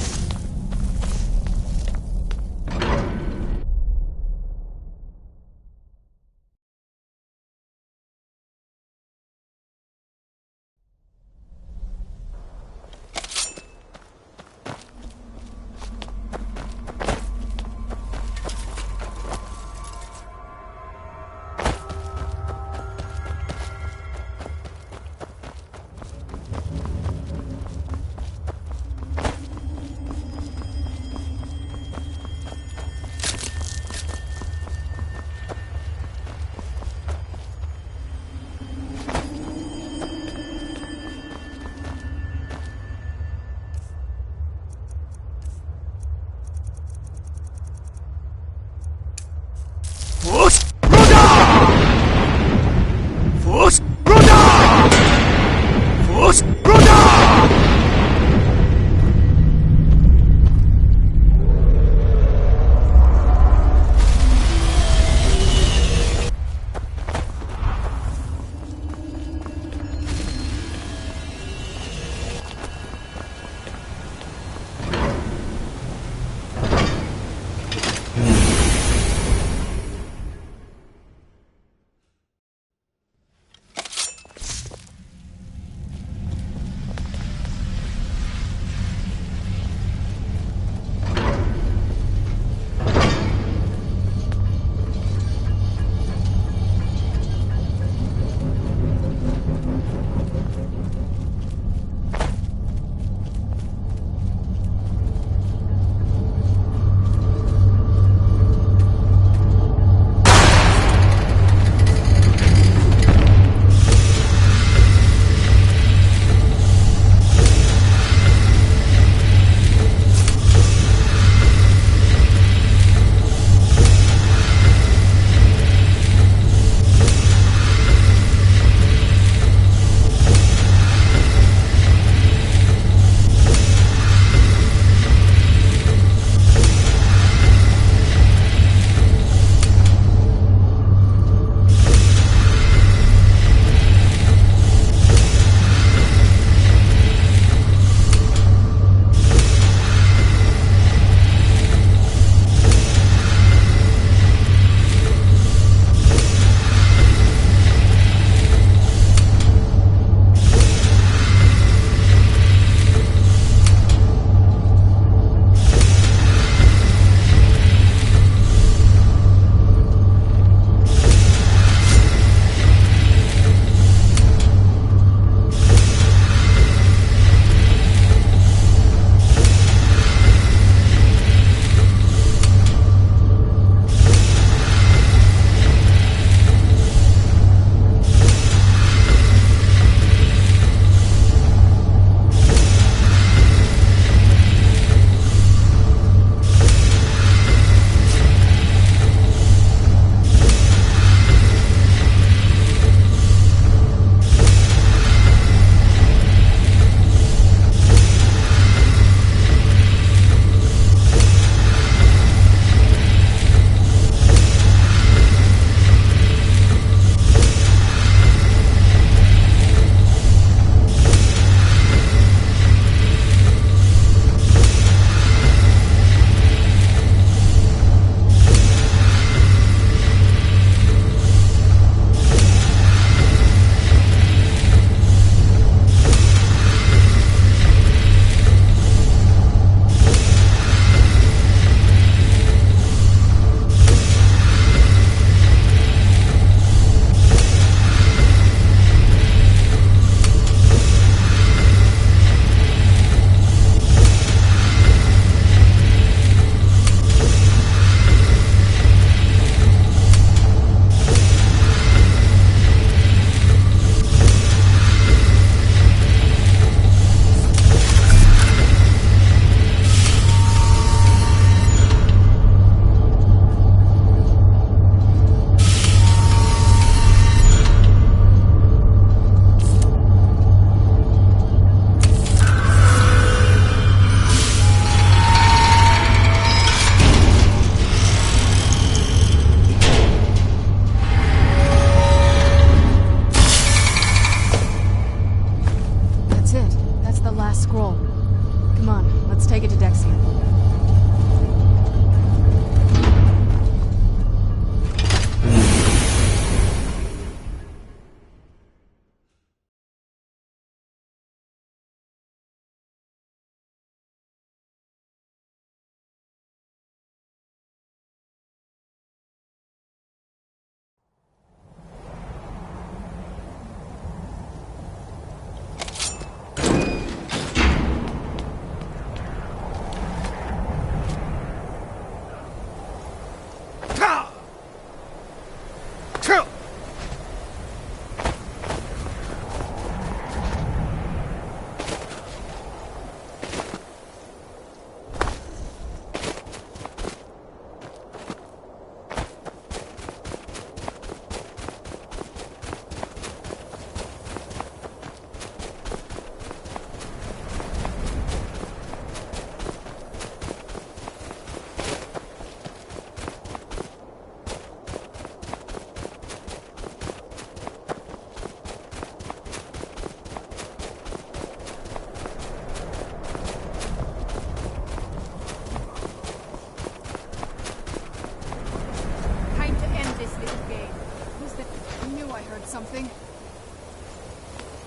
A: something?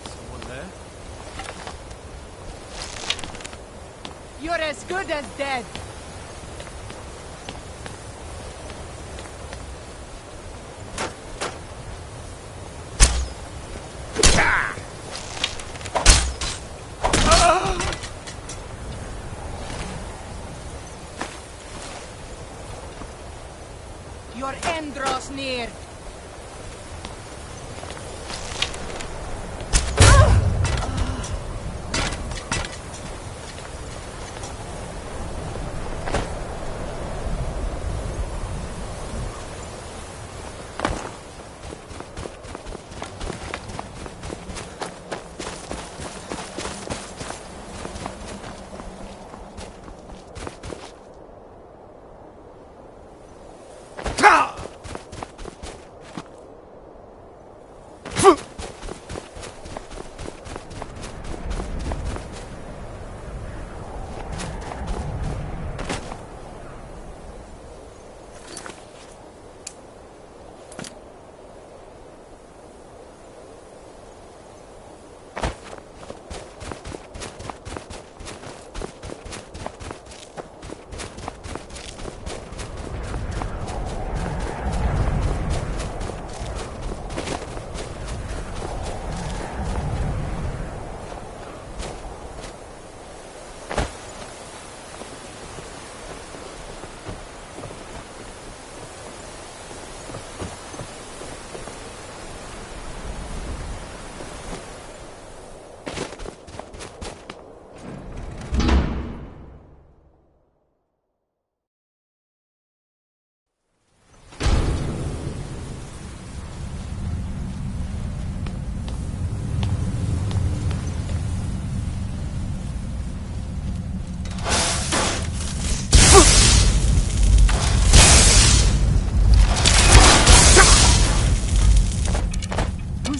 D: Someone there?
I: You're as good as dead. Your end draws near.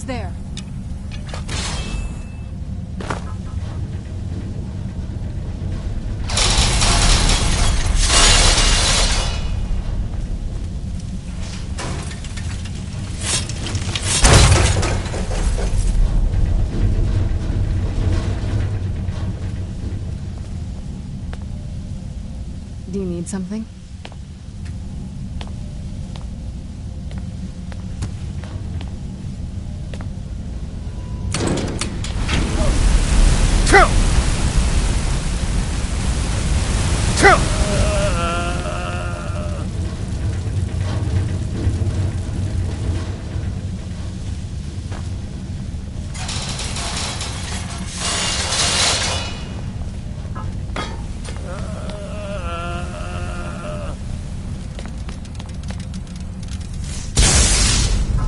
A: There. Do you need something?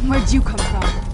A: Where'd you come from?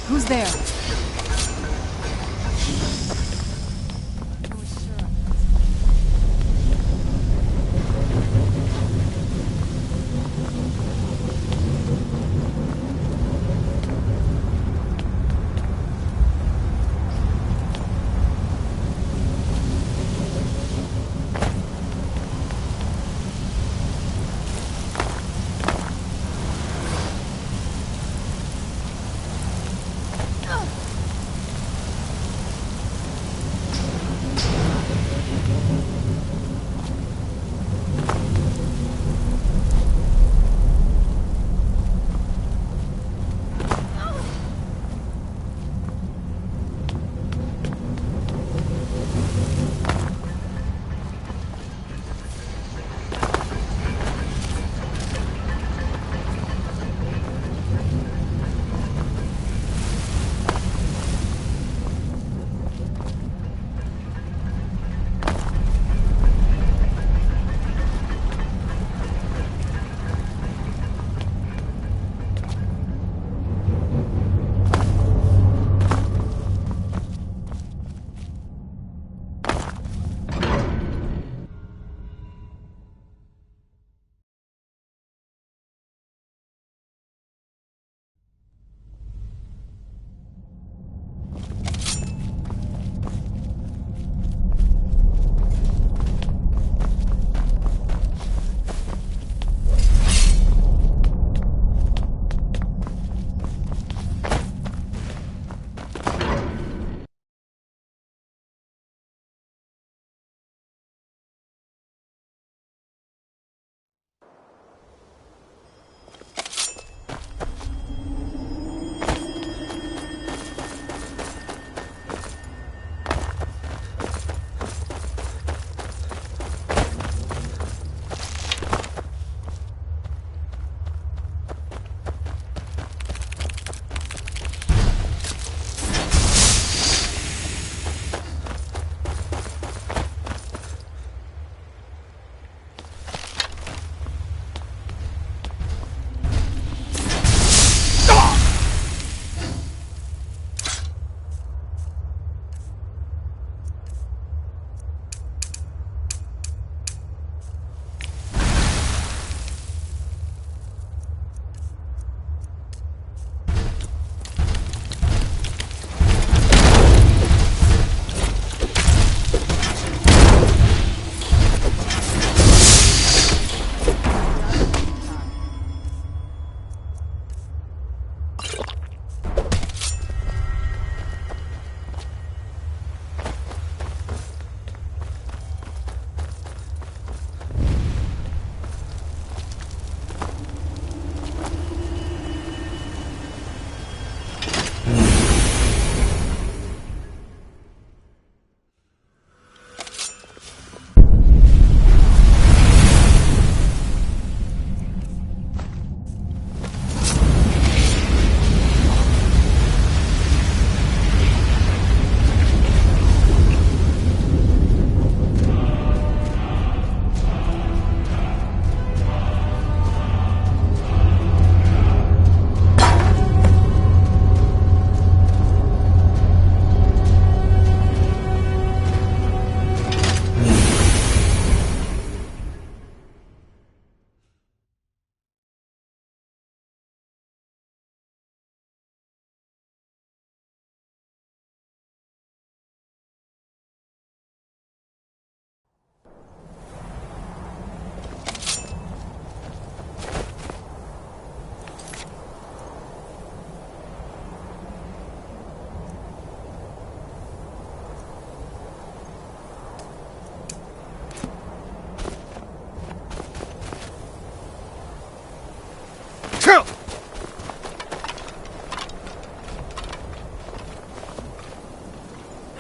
A: Who's there?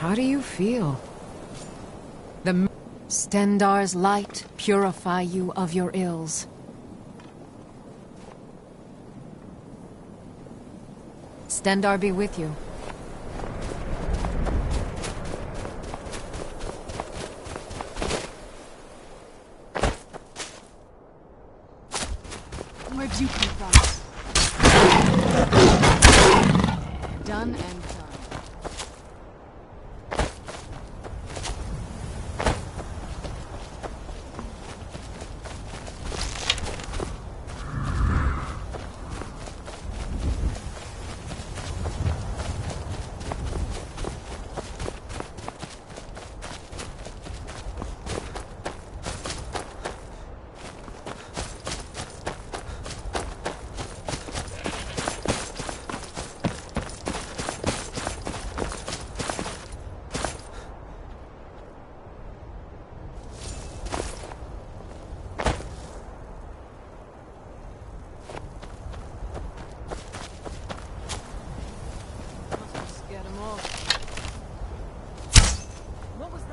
J: How do you feel? The Stendar's light purify you of your ills. Stendar be with you.
A: Where'd you come from? done and done.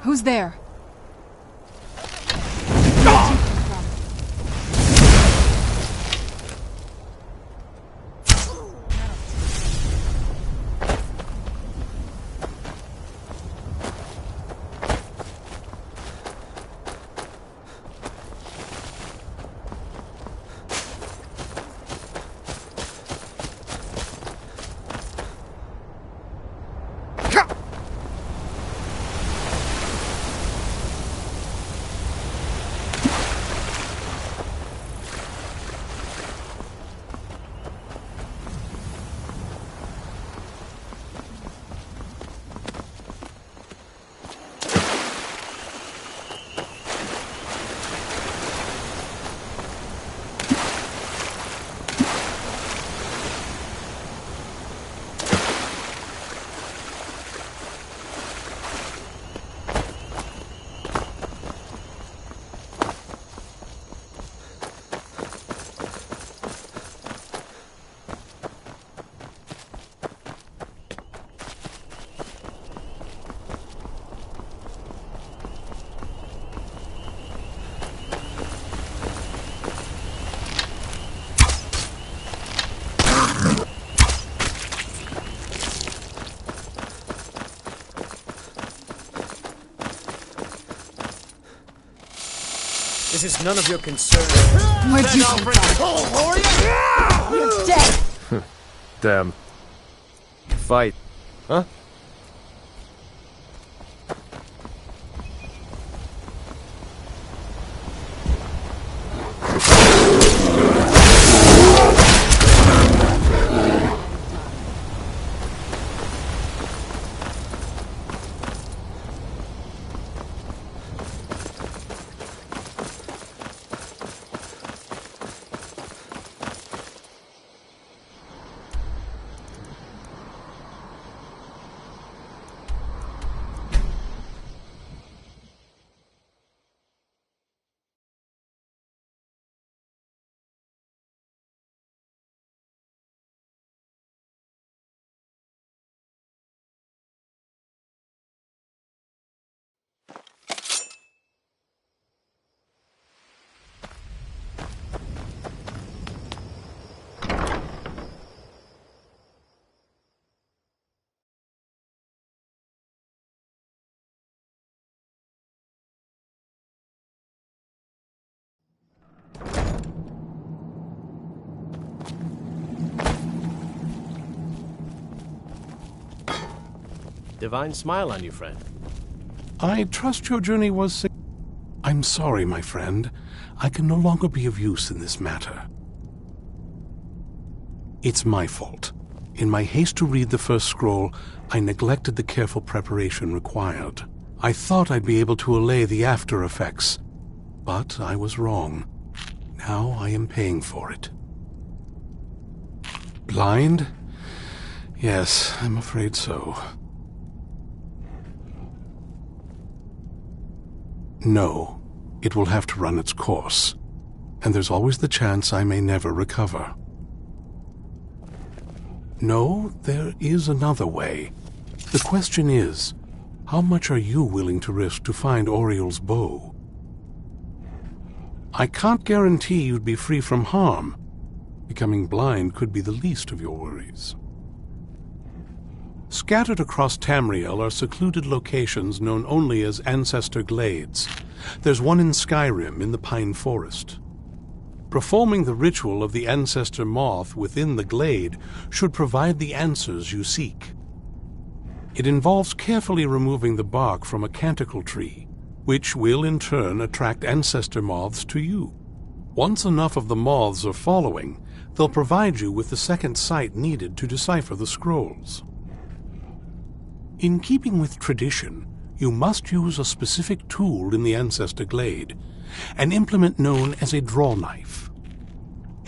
A: Who's there?
G: This is none of your concern.
A: Where'd you come from? You're dead!
K: Damn. Fight. Huh?
L: Divine smile on you, friend.
H: I trust your journey was... I'm sorry, my friend. I can no longer be of use in this matter. It's my fault. In my haste to read the first scroll, I neglected the careful preparation required. I thought I'd be able to allay the after effects, but I was wrong. Now I am paying for it. Blind? Yes, I'm afraid so. No, it will have to run its course, and there's always the chance I may never recover. No, there is another way. The question is, how much are you willing to risk to find Oriel's bow? I can't guarantee you'd be free from harm. Becoming blind could be the least of your worries. Scattered across Tamriel are secluded locations known only as Ancestor Glades. There's one in Skyrim in the Pine Forest.
L: Performing the ritual of the ancestor moth within the glade should provide the answers you seek. It involves carefully removing the bark from a canticle tree, which will in turn attract ancestor moths to you. Once enough of the moths are following, they'll provide you with the second sight needed to decipher the scrolls. In keeping with tradition, you must use a specific tool in the ancestor glade, an implement known as a draw knife.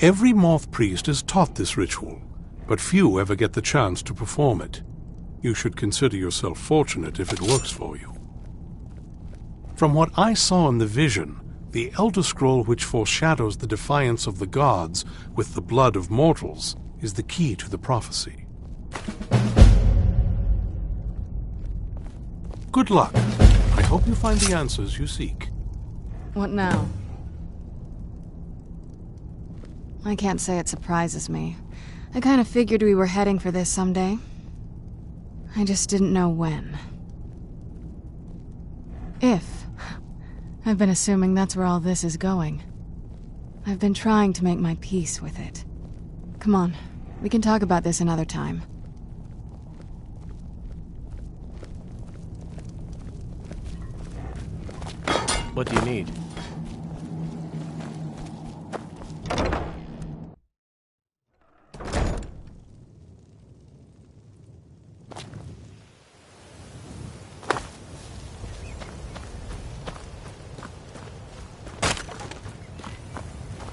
L: Every moth priest is taught this ritual, but few ever get the chance to perform it. You should consider yourself fortunate if it works for you. From what I saw in the vision, the Elder Scroll which foreshadows the defiance of the gods with the blood of mortals is the key to the prophecy. Good luck. I hope you find the answers you seek.
A: What now? I can't say it surprises me. I kind of figured we were heading for this someday. I just didn't know when. If. I've been assuming that's where all this is going. I've been trying to make my peace with it. Come on, we can talk about this another time.
D: What do you need?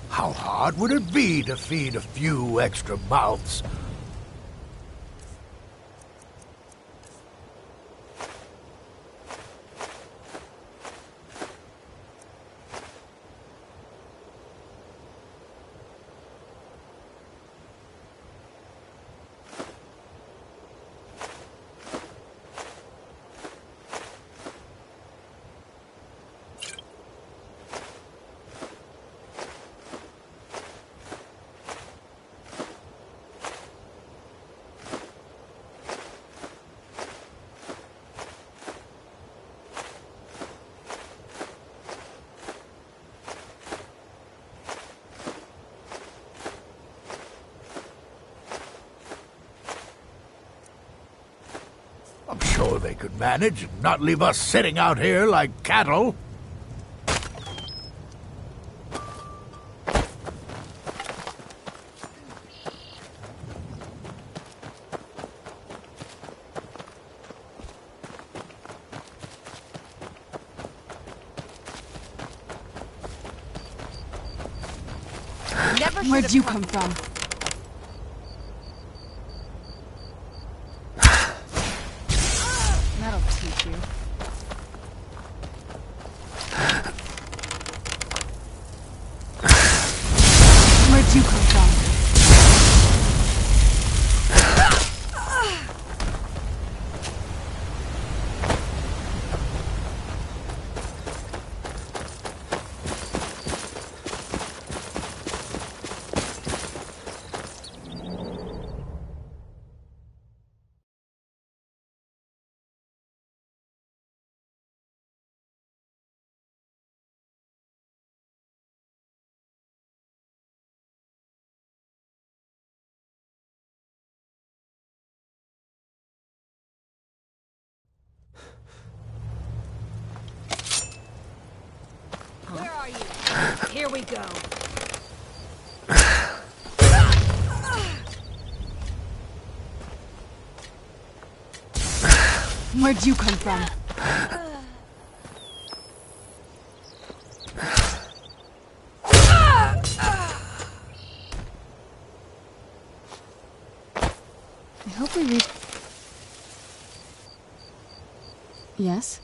H: How hard would it be to feed a few extra mouths? I'm sure they could manage and not leave us sitting out here like cattle.
A: Where'd you come from? That'll teach you. Where'd you come from?
B: Where are you? Here we go.
A: Where'd you come from? I hope we reach... Yes?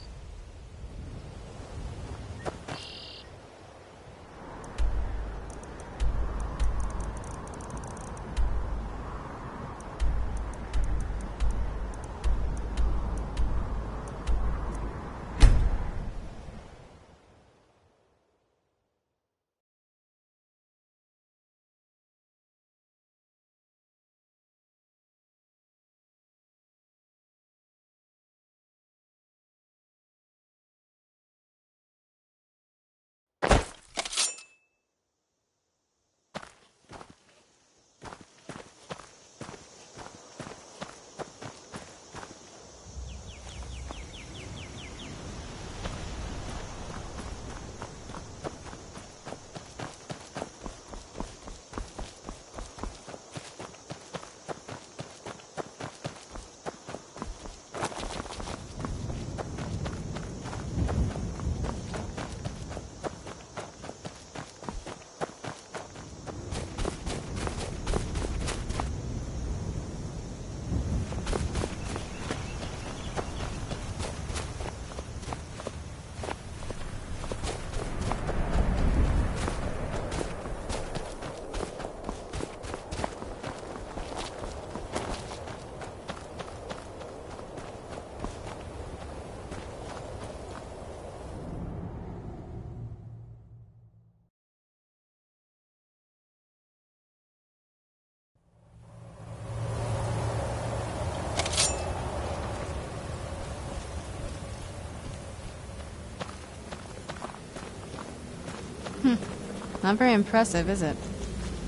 A: Not very impressive, is it?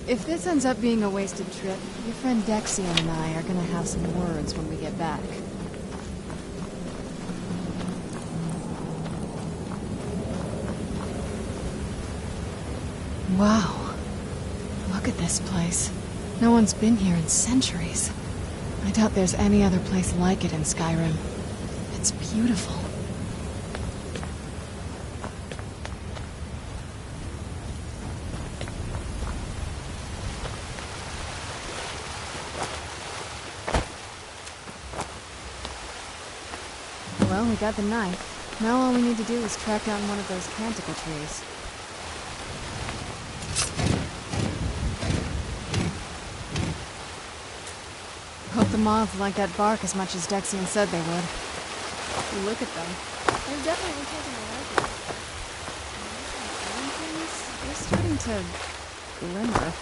A: If this ends up being a wasted trip, your friend Dexian and I are gonna have some words when we get back. Wow. Look at this place. No one's been here in centuries. I doubt there's any other place like it in Skyrim. It's beautiful. Well, we got the knife. Now all we need to do is track down one of those canticle trees. Hope the moths like that bark as much as Dexian said they would. Look at them. They're definitely taking a liking. They're starting to glimmer.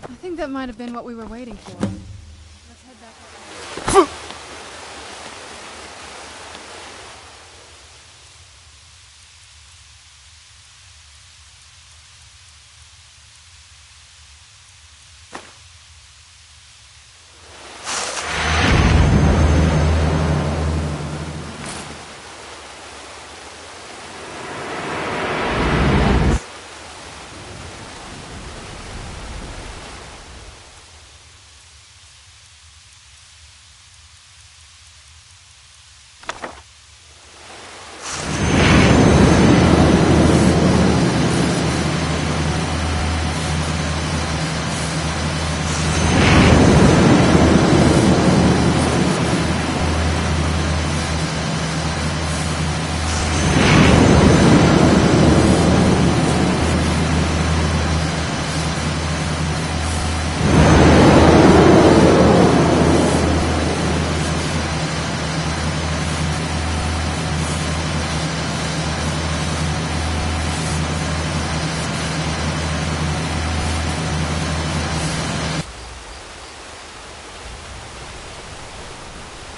A: I think that might have been what we were waiting for. Let's head back.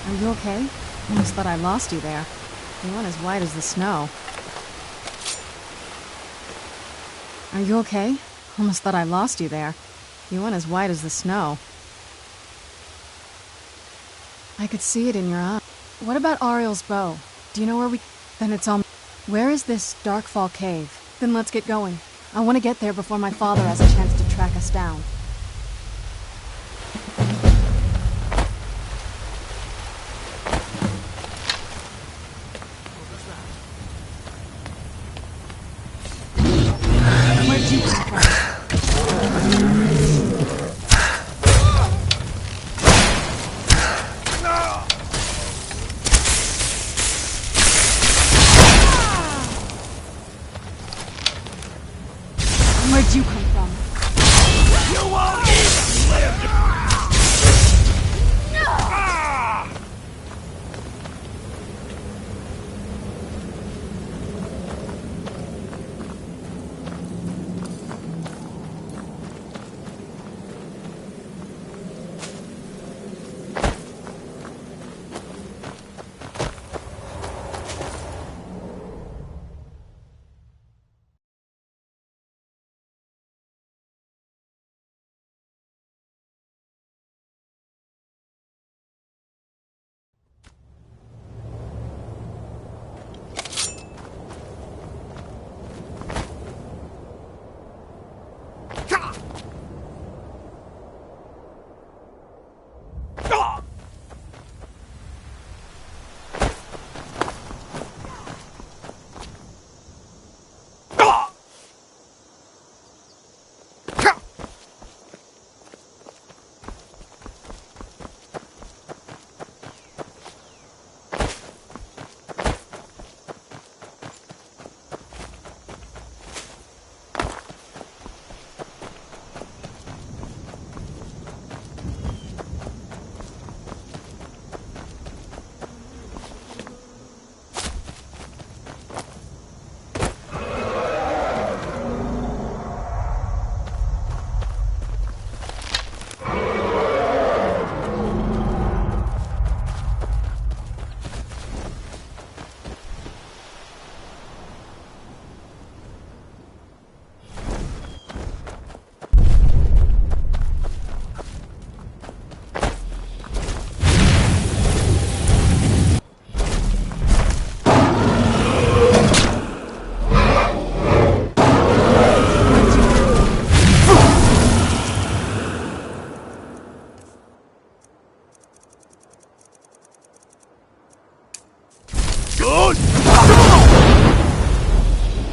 A: Are you okay? Almost thought I lost you there. You went as white as the snow. Are you okay? Almost thought I lost you there. You went as white as the snow. I could see it in your eye. What about Ariel's bow? Do you know where we... Then it's on... Where is this Darkfall cave? Then let's get going. I want to get there before my father has a chance to track us down. Where'd you come from? Where'd you come from?
H: You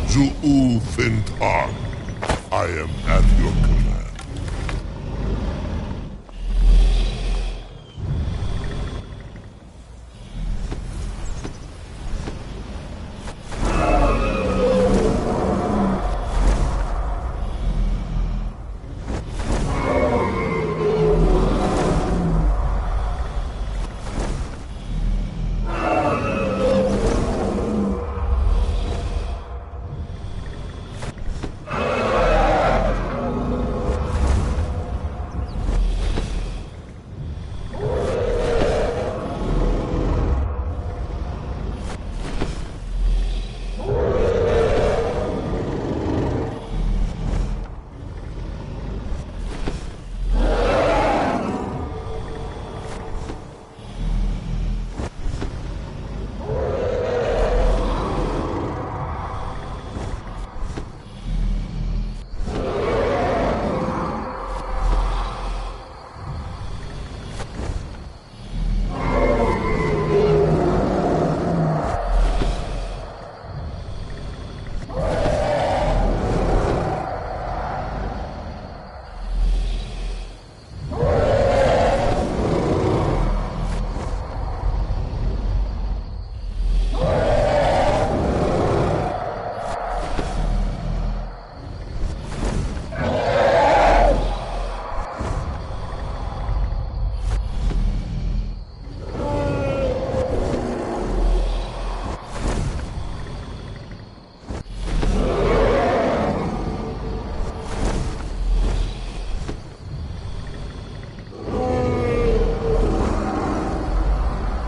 M: Zu'u Fintar, I am at your command.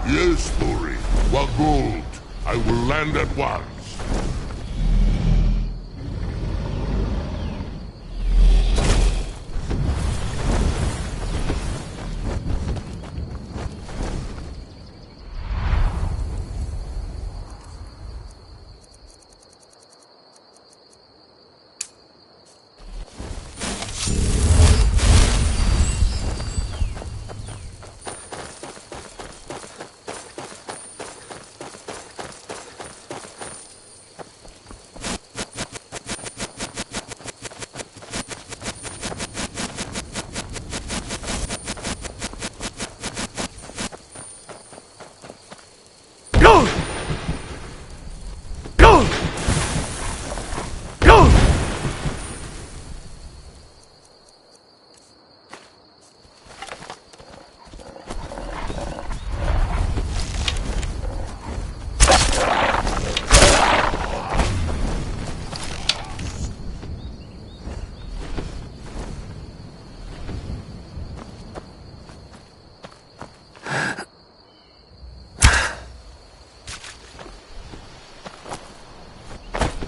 M: Yes, Thori. Wagold. I will land at once.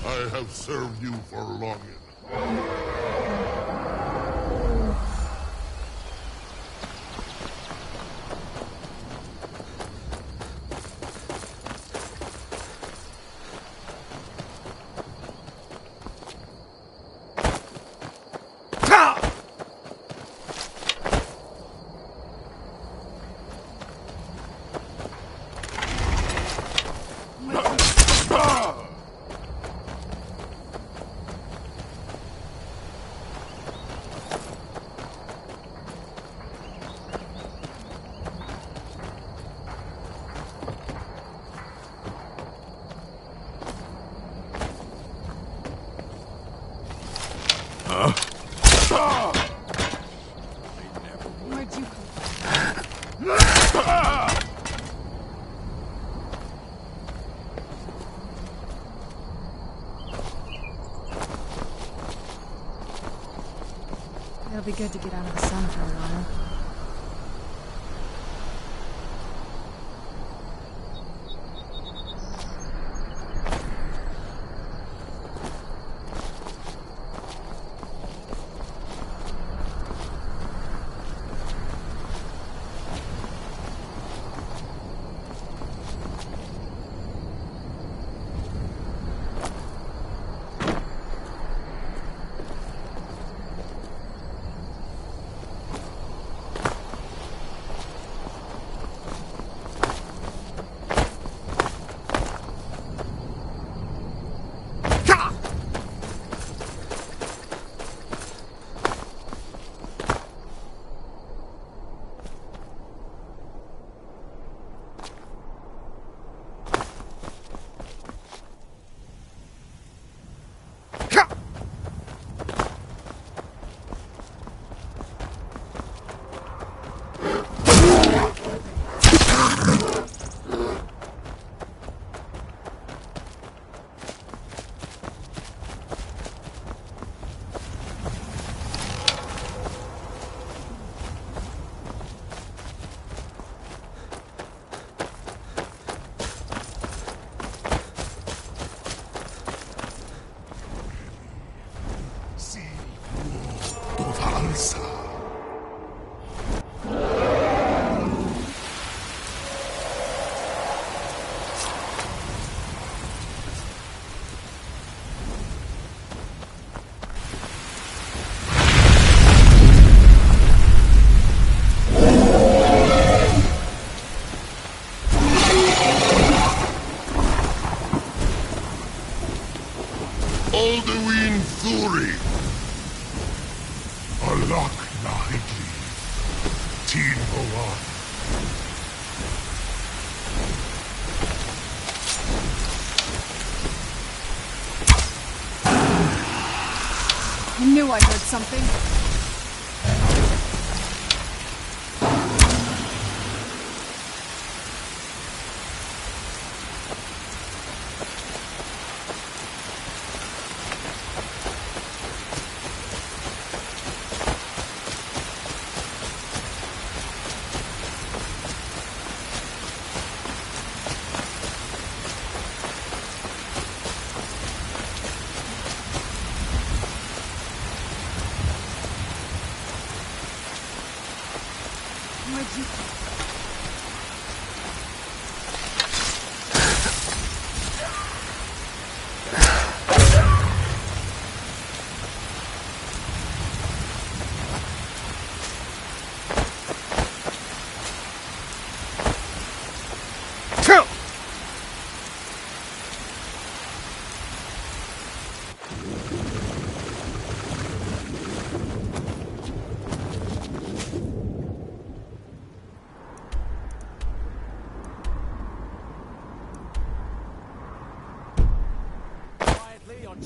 M: I have served you for long enough.
A: Where'd you come It'll be good to get out of the sun for a while. knew I heard something.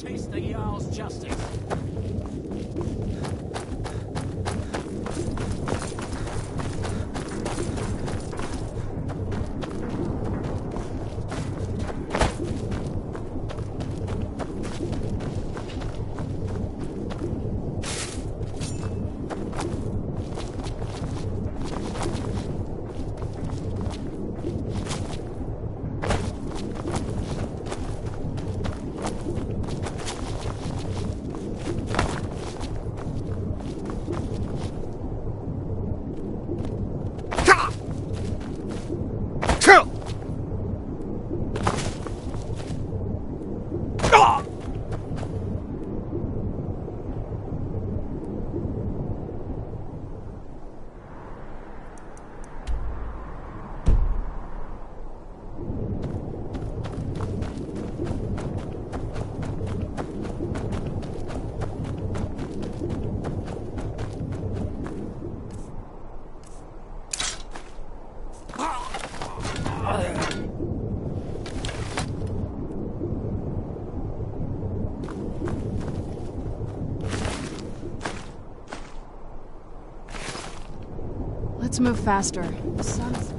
H: Chase the Jarl's justice.
A: Let's move faster. The sun's...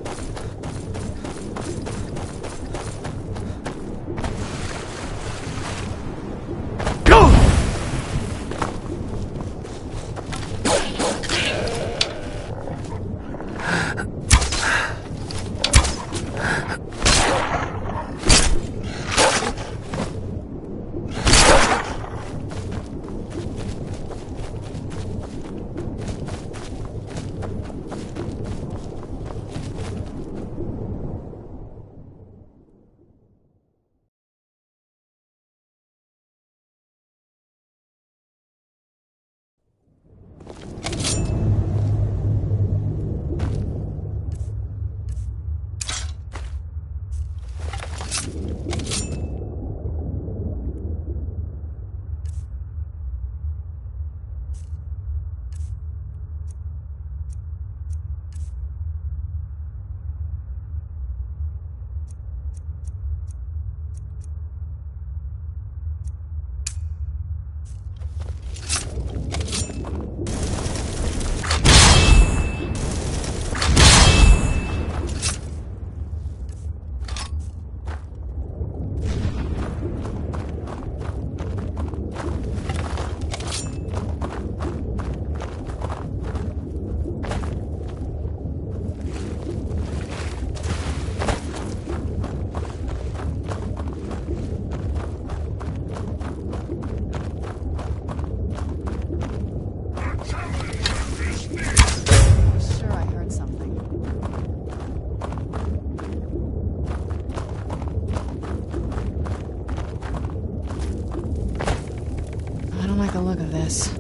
A: The look of this.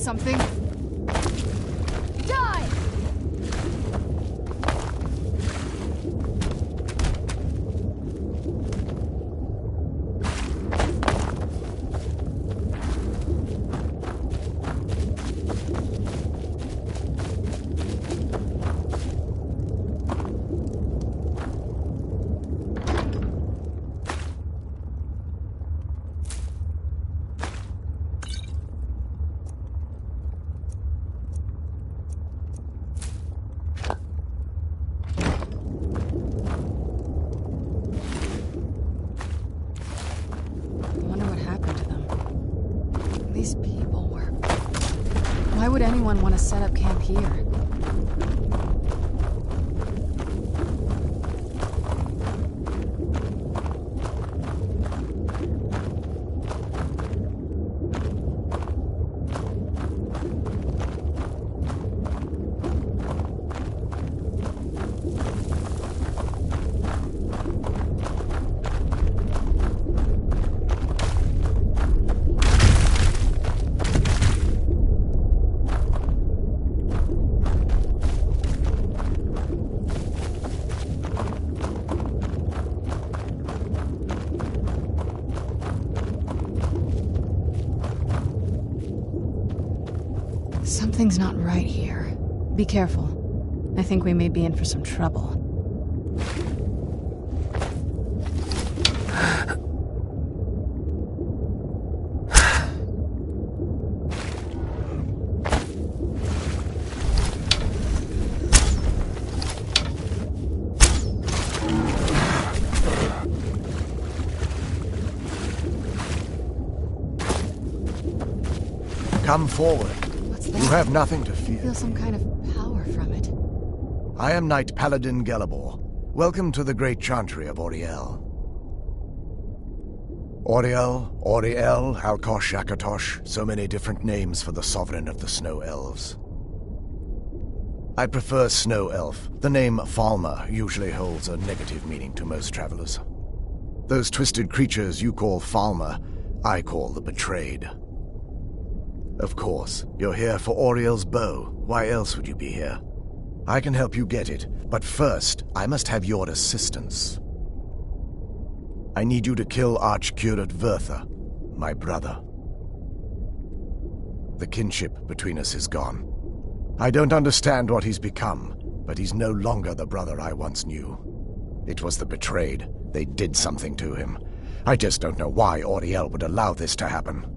A: something.
B: Die!
A: Why would anyone want to set up camp here? Something's not right here. Be careful. I think we may be in for some trouble.
N: Come forward. You have nothing to fear.
A: I feel some kind of power from it.
N: I am Knight Paladin Gelabor. Welcome to the Great Chantry of Auriel. Auriel, Alkosh, Akatosh, so many different names for the sovereign of the Snow Elves. I prefer Snow Elf. The name Falmer usually holds a negative meaning to most travelers. Those twisted creatures you call Falmer, I call the Betrayed. Of course, you're here for Auriel's bow. Why else would you be here? I can help you get it, but first, I must have your assistance. I need you to kill Archcurate Vertha, my brother. The kinship between us is gone. I don't understand what he's become, but he's no longer the brother I once knew. It was the Betrayed. They did something to him. I just don't know why Auriel would allow this to happen.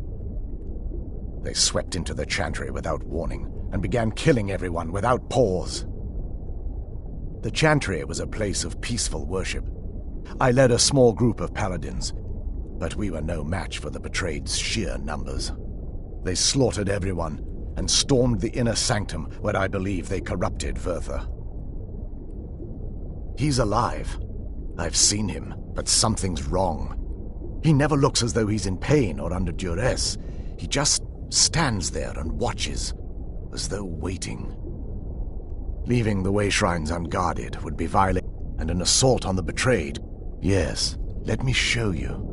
N: They swept into the Chantry without warning, and began killing everyone without pause. The Chantry was a place of peaceful worship. I led a small group of paladins, but we were no match for the Betrayed's sheer numbers. They slaughtered everyone, and stormed the inner sanctum where I believe they corrupted Vertha. He's alive. I've seen him, but something's wrong. He never looks as though he's in pain or under duress. He just stands there and watches, as though waiting. Leaving the way shrines unguarded would be violent, and an assault on the Betrayed. Yes, let me show you.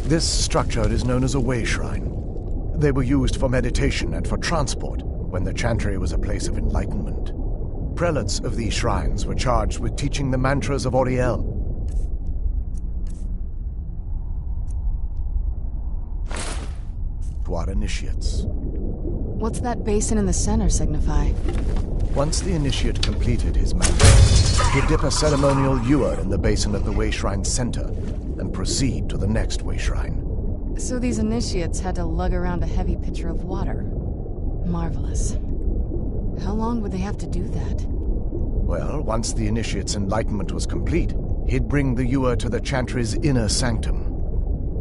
N: This structure is known as a way shrine. They were used for meditation and for transport when the Chantry was a place of enlightenment. Prelates of these shrines were charged with teaching the mantras of Auriel. To our initiates.
A: What's that basin in the center signify?
N: Once the initiate completed his mantra, he'd dip a ceremonial ewer in the basin of the way shrine's center and proceed to the next way shrine.
A: So these initiates had to lug around a heavy pitcher of water. Marvelous. How long would they have to do that?
N: Well, once the initiate's enlightenment was complete, he'd bring the ewer to the Chantry's inner sanctum.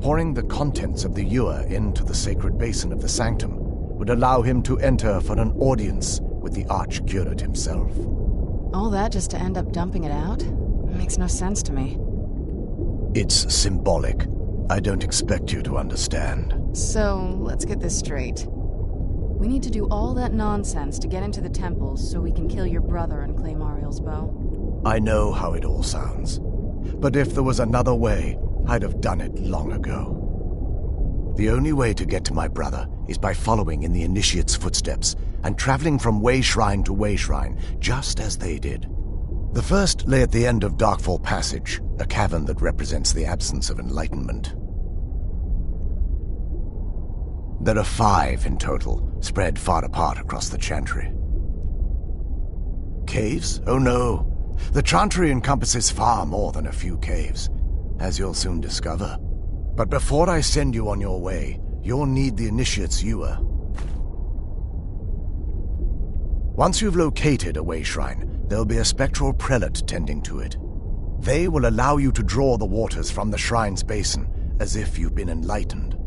N: Pouring the contents of the ewer into the sacred basin of the sanctum would allow him to enter for an audience with the Archcurate himself.
A: All that just to end up dumping it out? makes no sense to me.
N: It's symbolic. I don't expect you to understand.
A: So, let's get this straight. We need to do all that nonsense to get into the temples so we can kill your brother and claim Ariel's bow.
N: I know how it all sounds. But if there was another way, I'd have done it long ago. The only way to get to my brother is by following in the Initiate's footsteps and traveling from way shrine to way shrine, just as they did. The first lay at the end of Darkfall Passage, a cavern that represents the absence of enlightenment. There are 5 in total, spread far apart across the Chantry. Caves? Oh no. The Chantry encompasses far more than a few caves, as you'll soon discover. But before I send you on your way, you'll need the Initiate's ewer. Once you've located a way shrine, there'll be a spectral prelate tending to it. They will allow you to draw the waters from the shrine's basin, as if you've been enlightened.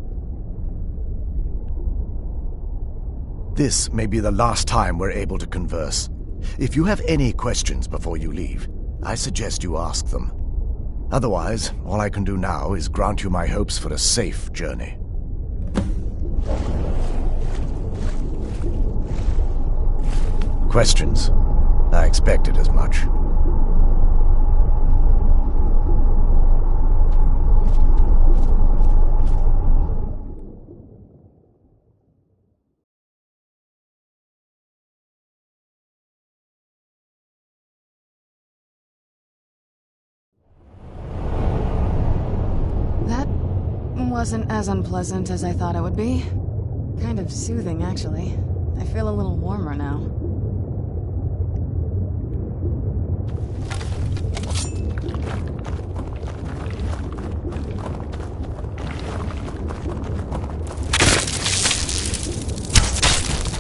N: This may be the last time we're able to converse. If you have any questions before you leave, I suggest you ask them. Otherwise, all I can do now is grant you my hopes for a safe journey. Questions? I expected as much.
A: That wasn't as unpleasant as I thought it would be. Kind of soothing, actually. I feel a little warmer now.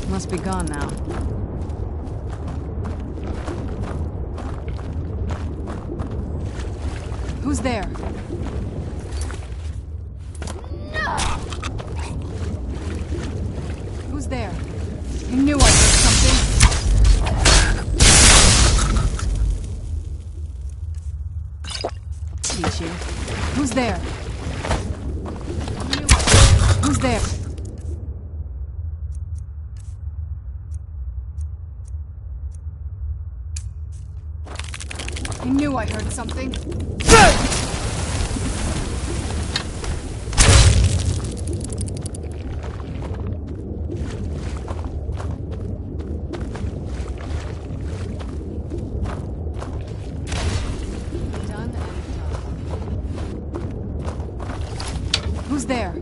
A: Must be gone now. Who's there? No! Who's there? I knew I heard something. Teach you. Who's there? Who's there? I knew I heard something. Who's there?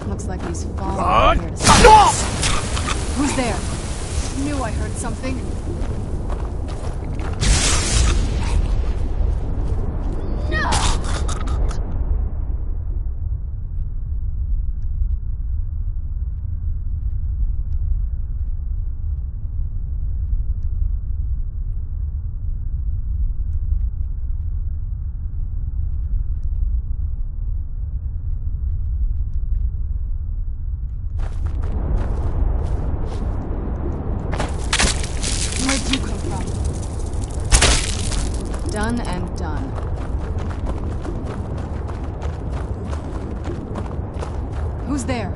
A: Looks like he's falling here to stop. Who's there? Knew I heard something. No! Where'd you come from? Done and done. Who's there?